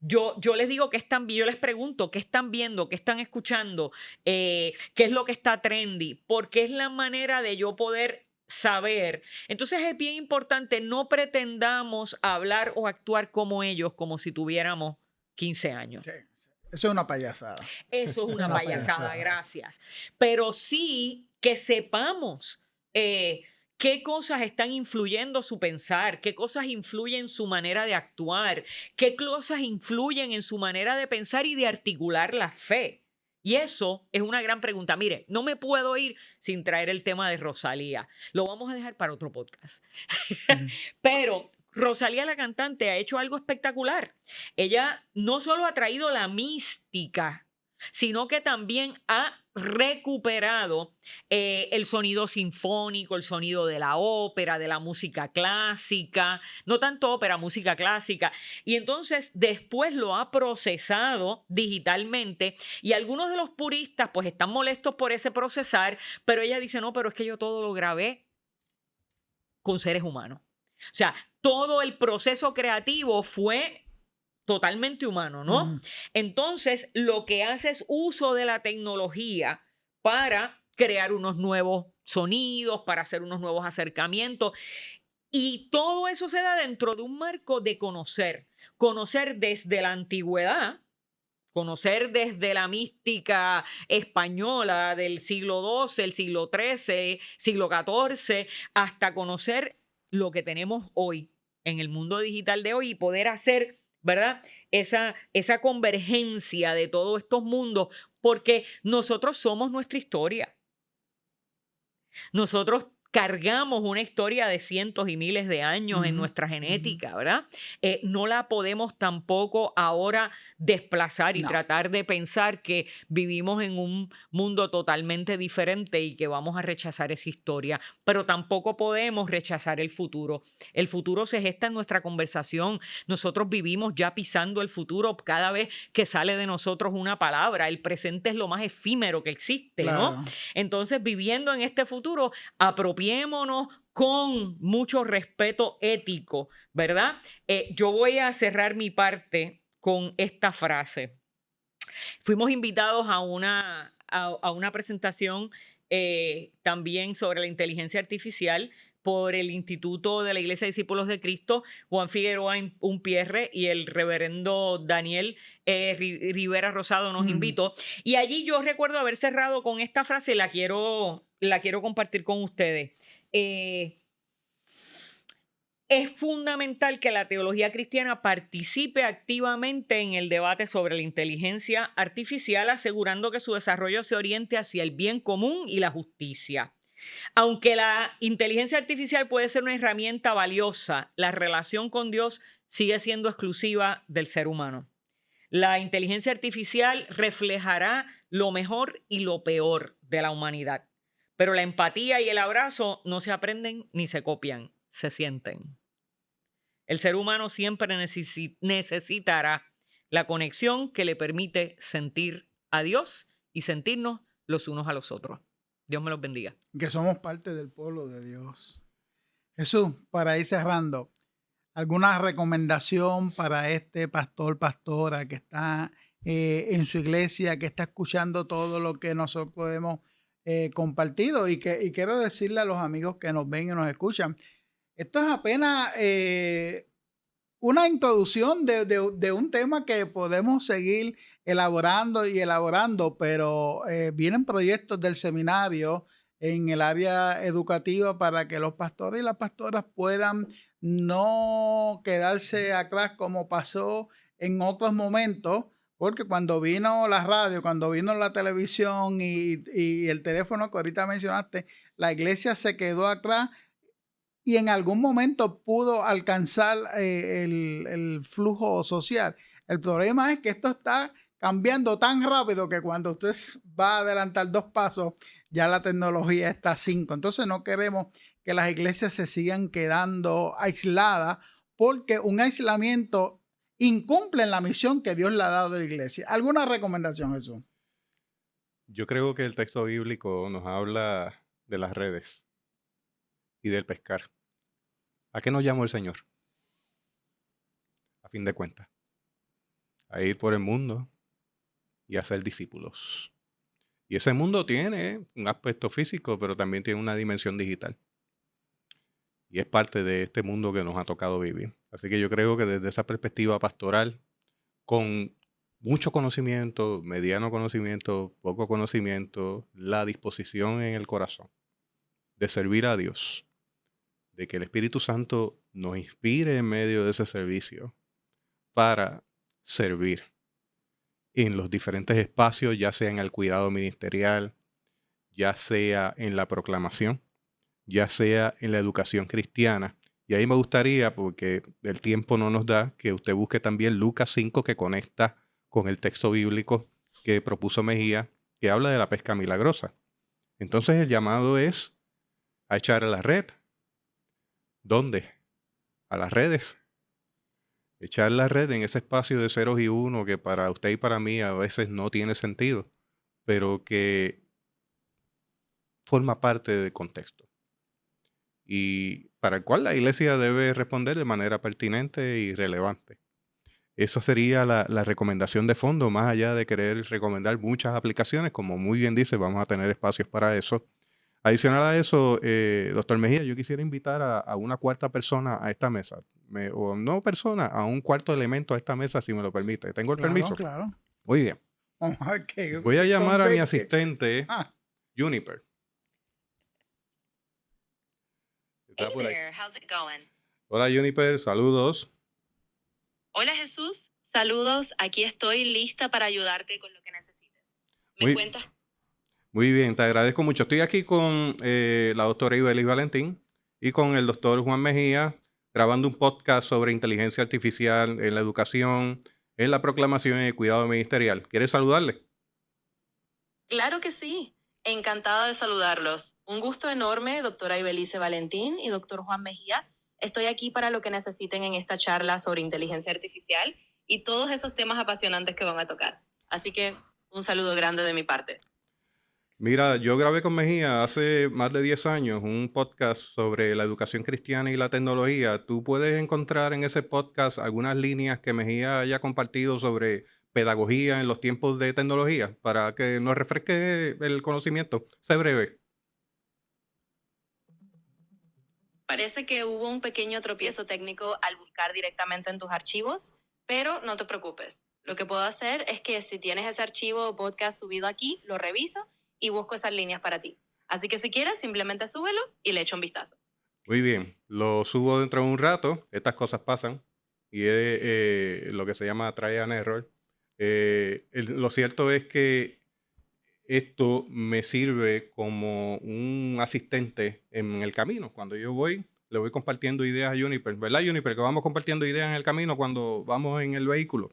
Yo les digo qué están viendo, yo les pregunto qué están viendo, qué están escuchando, qué es lo que está trendy, porque es la manera de yo poder saber. Entonces es bien importante, no pretendamos hablar o actuar como ellos, como si tuviéramos 15 años. Sí, eso es una payasada. Eso es una payasada, gracias. Pero sí que sepamos qué cosas están influyendo su pensar, qué cosas influyen en su manera de actuar, qué cosas influyen en su manera de pensar y de articular la fe. Y eso es una gran pregunta. Mire, no me puedo ir sin traer el tema de Rosalía. Lo vamos a dejar para otro podcast. Pero Rosalía, la cantante, ha hecho algo espectacular. Ella no solo ha traído la mística, sino que también ha recuperado el sonido sinfónico, el sonido de la ópera, de la música clásica, no tanto ópera, música clásica, y entonces después lo ha procesado digitalmente, y algunos de los puristas pues están molestos por ese procesar, pero ella dice, no, pero es que yo todo lo grabé con seres humanos. O sea, todo el proceso creativo fue totalmente humano, ¿no? Entonces, lo que hace es uso de la tecnología para crear unos nuevos sonidos, para hacer unos nuevos acercamientos. Y todo eso se da dentro de un marco de conocer desde la antigüedad, conocer desde la mística española del siglo XII, el siglo XIII, siglo XIV, hasta conocer lo que tenemos hoy en el mundo digital de hoy y poder hacer, ¿verdad? Esa convergencia de todos estos mundos, porque nosotros somos nuestra historia. Nosotros cargamos una historia de cientos y miles de años en nuestra genética, ¿verdad? No la podemos tampoco ahora desplazar y tratar de pensar que vivimos en un mundo totalmente diferente y que vamos a rechazar esa historia, pero tampoco podemos rechazar el futuro. El futuro se gesta en nuestra conversación. Nosotros vivimos ya pisando el futuro cada vez que sale de nosotros una palabra. El presente es lo más efímero que existe, ¿no? Entonces, viviendo en este futuro, apropiémonos con mucho respeto ético, ¿verdad? Yo voy a cerrar mi parte con esta frase. Fuimos invitados a una presentación también sobre la inteligencia artificial por el Instituto de la Iglesia de Discípulos de Cristo, Juan Figueroa Unpierre y el reverendo Daniel Rivera Rosado nos invitó. Y allí yo recuerdo haber cerrado con esta frase, la quiero compartir con ustedes. Es fundamental que la teología cristiana participe activamente en el debate sobre la inteligencia artificial, asegurando que su desarrollo se oriente hacia el bien común y la justicia. Aunque la inteligencia artificial puede ser una herramienta valiosa, la relación con Dios sigue siendo exclusiva del ser humano. La inteligencia artificial reflejará lo mejor y lo peor de la humanidad, pero la empatía y el abrazo no se aprenden ni se copian, se sienten. El ser humano siempre necesitará la conexión que le permite sentir a Dios y sentirnos los unos a los otros. Dios me los bendiga. Que somos parte del pueblo de Dios. Jesús, para ir cerrando, ¿alguna recomendación para este pastor, pastora que está en su iglesia, que está escuchando todo lo que nosotros hemos compartido? Y quiero decirle a los amigos que nos ven y nos escuchan, esto es apenas una introducción de un tema que podemos seguir elaborando, pero vienen proyectos del seminario en el área educativa para que los pastores y las pastoras puedan no quedarse atrás como pasó en otros momentos, porque cuando vino la radio, cuando vino la televisión y el teléfono que ahorita mencionaste, la iglesia se quedó atrás y en algún momento pudo alcanzar el flujo social. El problema es que esto está cambiando tan rápido que cuando usted va a adelantar 2 pasos, ya la tecnología está a 5. Entonces no queremos que las iglesias se sigan quedando aisladas, porque un aislamiento incumple la misión que Dios le ha dado a la iglesia. ¿Alguna recomendación, Jesús? Yo creo que el texto bíblico nos habla de las redes y del pescar. ¿A qué nos llamó el Señor? A fin de cuentas, a ir por el mundo y a ser discípulos. Y ese mundo tiene un aspecto físico, pero también tiene una dimensión digital. Y es parte de este mundo que nos ha tocado vivir. Así que yo creo que desde esa perspectiva pastoral, con mucho conocimiento, mediano conocimiento, poco conocimiento, la disposición en el corazón de servir a Dios, de que el Espíritu Santo nos inspire en medio de ese servicio para servir en los diferentes espacios, ya sea en el cuidado ministerial, ya sea en la proclamación, ya sea en la educación cristiana. Y ahí me gustaría, porque el tiempo no nos da, que usted busque también Lucas 5, que conecta con el texto bíblico que propuso Mejía, que habla de la pesca milagrosa. Entonces el llamado es a echar a la red. ¿Dónde? A las redes. Echar la red en ese espacio de ceros y uno que para usted y para mí a veces no tiene sentido, pero que forma parte del contexto y para el cual la iglesia debe responder de manera pertinente y relevante. Esa sería la recomendación de fondo, más allá de querer recomendar muchas aplicaciones, como muy bien dice, vamos a tener espacios para eso. Adicional a eso, doctor Mejía, yo quisiera invitar a una cuarta persona a esta mesa, o no persona, a un cuarto elemento a esta mesa, si me lo permite. ¿Tengo el permiso? Claro. Muy bien. Okay. Voy a llamar a mi asistente, Ah, Juniper. Está Hey por ahí. there, how's it going? Hola, Juniper, saludos. Hola Jesús, saludos, aquí estoy lista para ayudarte con lo que necesites. ¿Me Muy- cuentas? Muy bien, te agradezco mucho. Estoy aquí con la doctora Ibelis Valentín y con el doctor Juan Mejía, grabando un podcast sobre inteligencia artificial en la educación, en la proclamación y el cuidado ministerial. ¿Quieres saludarle? Claro que sí, encantada de saludarlos. Un gusto enorme, doctora Ibelice Valentín y doctor Juan Mejía. Estoy aquí para lo que necesiten en esta charla sobre inteligencia artificial y todos esos temas apasionantes que van a tocar. Así que un saludo grande de mi parte. Mira, yo grabé con Mejía hace más de 10 años un podcast sobre la educación cristiana y la tecnología. Tú puedes encontrar en ese podcast algunas líneas que Mejía haya compartido sobre pedagogía en los tiempos de tecnología para que nos refresque el conocimiento. Sé breve. Parece que hubo un pequeño tropiezo técnico al buscar directamente en tus archivos, pero no te preocupes. Lo que puedo hacer es que si tienes ese archivo o podcast subido aquí, lo reviso y busco esas líneas para ti. Así que si quieres, simplemente súbelo y le echo un vistazo. Muy bien, lo subo dentro de un rato. Estas cosas pasan y es lo que se llama try and error. Lo cierto es que esto me sirve como un asistente en el camino. Cuando yo voy, le voy compartiendo ideas a Juniper, ¿verdad, Juniper? Que vamos compartiendo ideas en el camino cuando vamos en el vehículo.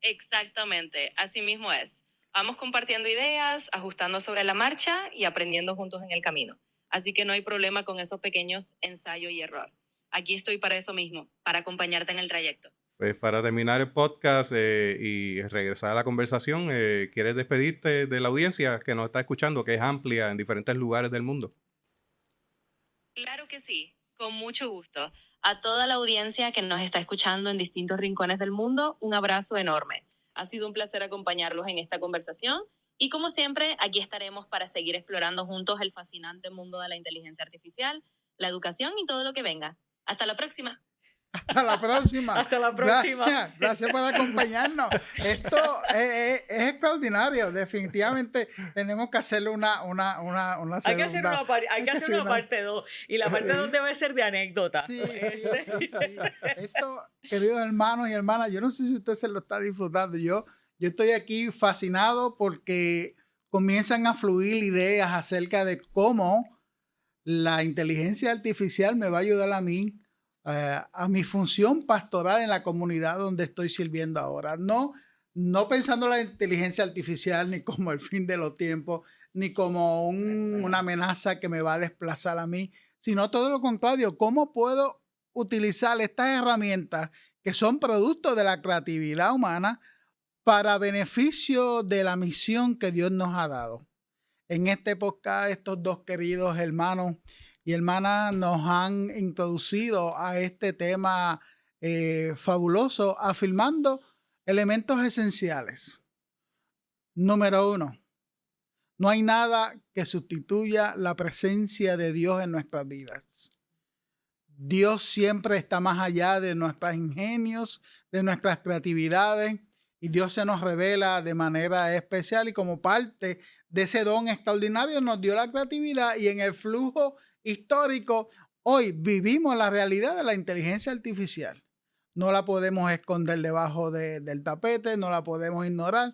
Exactamente, así mismo es. Vamos compartiendo ideas, ajustando sobre la marcha y aprendiendo juntos en el camino. Así que no hay problema con esos pequeños ensayo y error. Aquí estoy para eso mismo, para acompañarte en el trayecto. Pues para terminar el podcast y regresar a la conversación, ¿quieres despedirte de la audiencia que nos está escuchando, que es amplia en diferentes lugares del mundo? Claro que sí, con mucho gusto. A toda la audiencia que nos está escuchando en distintos rincones del mundo, un abrazo enorme. Ha sido un placer acompañarlos en esta conversación y como siempre, aquí estaremos para seguir explorando juntos el fascinante mundo de la inteligencia artificial, la educación y todo lo que venga. Hasta la próxima. hasta la próxima. Hasta la próxima. Gracias por acompañarnos. Esto es extraordinario. Definitivamente tenemos que hacerle una Hay que hacer segunda. hay que hacer una parte 2. Y la parte 2 debe ser de anécdota. Sí. Esto, queridos hermanos y hermanas, yo no sé si usted se lo está disfrutando. Yo estoy aquí fascinado porque comienzan a fluir ideas acerca de cómo la inteligencia artificial me va a ayudar a mí a mi función pastoral en la comunidad donde estoy sirviendo ahora. No pensando en la inteligencia artificial ni como el fin de los tiempos, ni como una amenaza que me va a desplazar a mí, sino todo lo contrario, cómo puedo utilizar estas herramientas que son producto de la creatividad humana para beneficio de la misión que Dios nos ha dado. En este podcast, estos dos queridos hermanos y hermanas nos han introducido a este tema fabuloso, afirmando elementos esenciales. Número 1, no hay nada que sustituya la presencia de Dios en nuestras vidas. Dios siempre está más allá de nuestros ingenios, de nuestras creatividades, y Dios se nos revela de manera especial y como parte de ese don extraordinario nos dio la creatividad y en el flujo histórico hoy vivimos la realidad de la inteligencia artificial. No la podemos esconder debajo del tapete, no la podemos ignorar.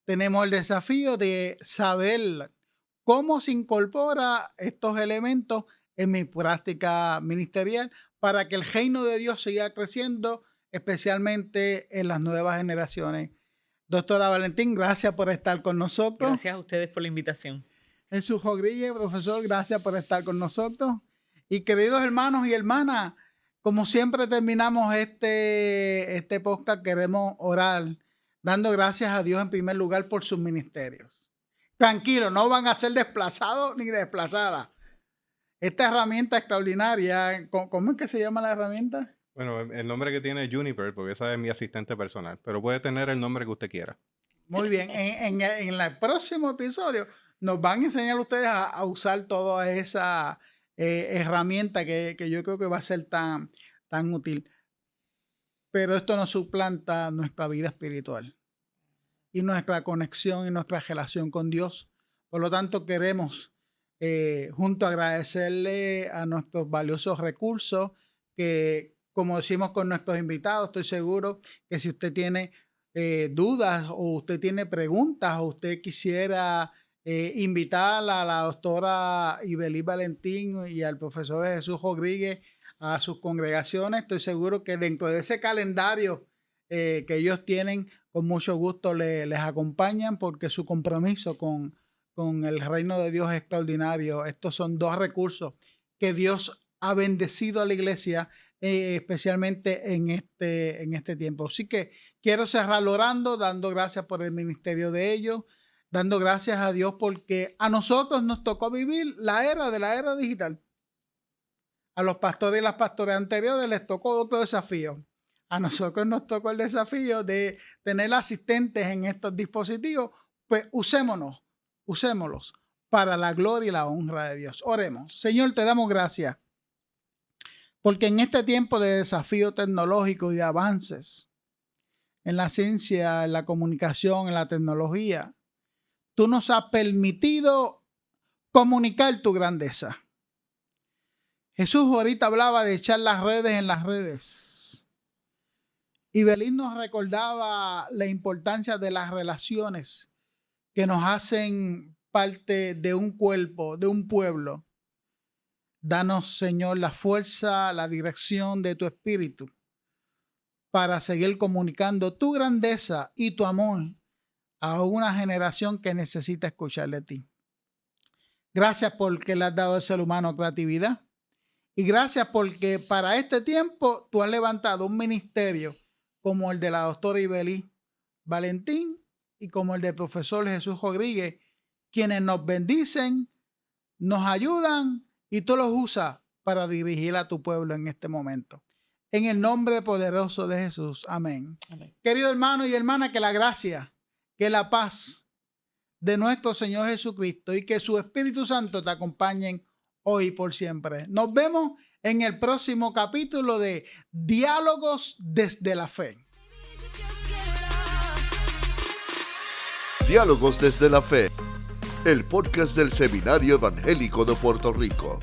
Tenemos el desafío de saber cómo se incorpora estos elementos en mi práctica ministerial para que el reino de Dios siga creciendo, especialmente en las nuevas generaciones. Doctora Valentín, gracias por estar con nosotros. Gracias a ustedes por la invitación. Jesús Rodríguez, profesor, gracias por estar con nosotros. Y queridos hermanos y hermanas, como siempre terminamos este podcast, queremos orar, dando gracias a Dios en primer lugar por sus ministerios. Tranquilo, no van a ser desplazados ni desplazadas. Esta herramienta extraordinaria, ¿cómo es que se llama la herramienta? Bueno, el nombre que tiene es Juniper, porque esa es mi asistente personal, pero puede tener el nombre que usted quiera. Muy bien, en el próximo episodio nos van a enseñar ustedes a usar toda esa herramienta que yo creo que va a ser tan útil. Pero esto no suplanta nuestra vida espiritual y nuestra conexión y nuestra relación con Dios. Por lo tanto, queremos junto a agradecerle a nuestros valiosos recursos que, como decimos con nuestros invitados, estoy seguro que si usted tiene dudas o usted tiene preguntas o usted quisiera invitar a la doctora Ibelí Valentín y al profesor Jesús Rodríguez a sus congregaciones, estoy seguro que dentro de ese calendario que ellos tienen, con mucho gusto les acompañan, porque su compromiso con el reino de Dios es extraordinario. Estos son dos recursos que Dios ha bendecido a la iglesia, especialmente en este tiempo. Así que quiero cerrar orando, dando gracias por el ministerio de ellos, dando gracias a Dios porque a nosotros nos tocó vivir la era digital. A los pastores y las pastoras anteriores les tocó otro desafío. A nosotros nos tocó el desafío de tener asistentes en estos dispositivos. Pues usémoslos para la gloria y la honra de Dios. Oremos. Señor, te damos gracias porque en este tiempo de desafío tecnológico y de avances en la ciencia, en la comunicación, en la tecnología, tú nos has permitido comunicar tu grandeza. Jesús ahorita hablaba de echar las redes en las redes. Y Belín nos recordaba la importancia de las relaciones que nos hacen parte de un cuerpo, de un pueblo. Danos, Señor, la fuerza, la dirección de tu espíritu para seguir comunicando tu grandeza y tu amor a una generación que necesita escuchar de ti. Gracias porque le has dado al ser humano creatividad. Y gracias porque para este tiempo tú has levantado un ministerio como el de la doctora Ibelí Valentín y como el del profesor Jesús Rodríguez, quienes nos bendicen, nos ayudan y tú los usas para dirigir a tu pueblo en este momento. En el nombre poderoso de Jesús. Amén. Amén. Querido hermano y hermana, que la gracia, que la paz de nuestro Señor Jesucristo y que su Espíritu Santo te acompañen hoy y por siempre. Nos vemos en el próximo capítulo de Diálogos desde la Fe. Diálogos desde la Fe, el podcast del Seminario Evangélico de Puerto Rico.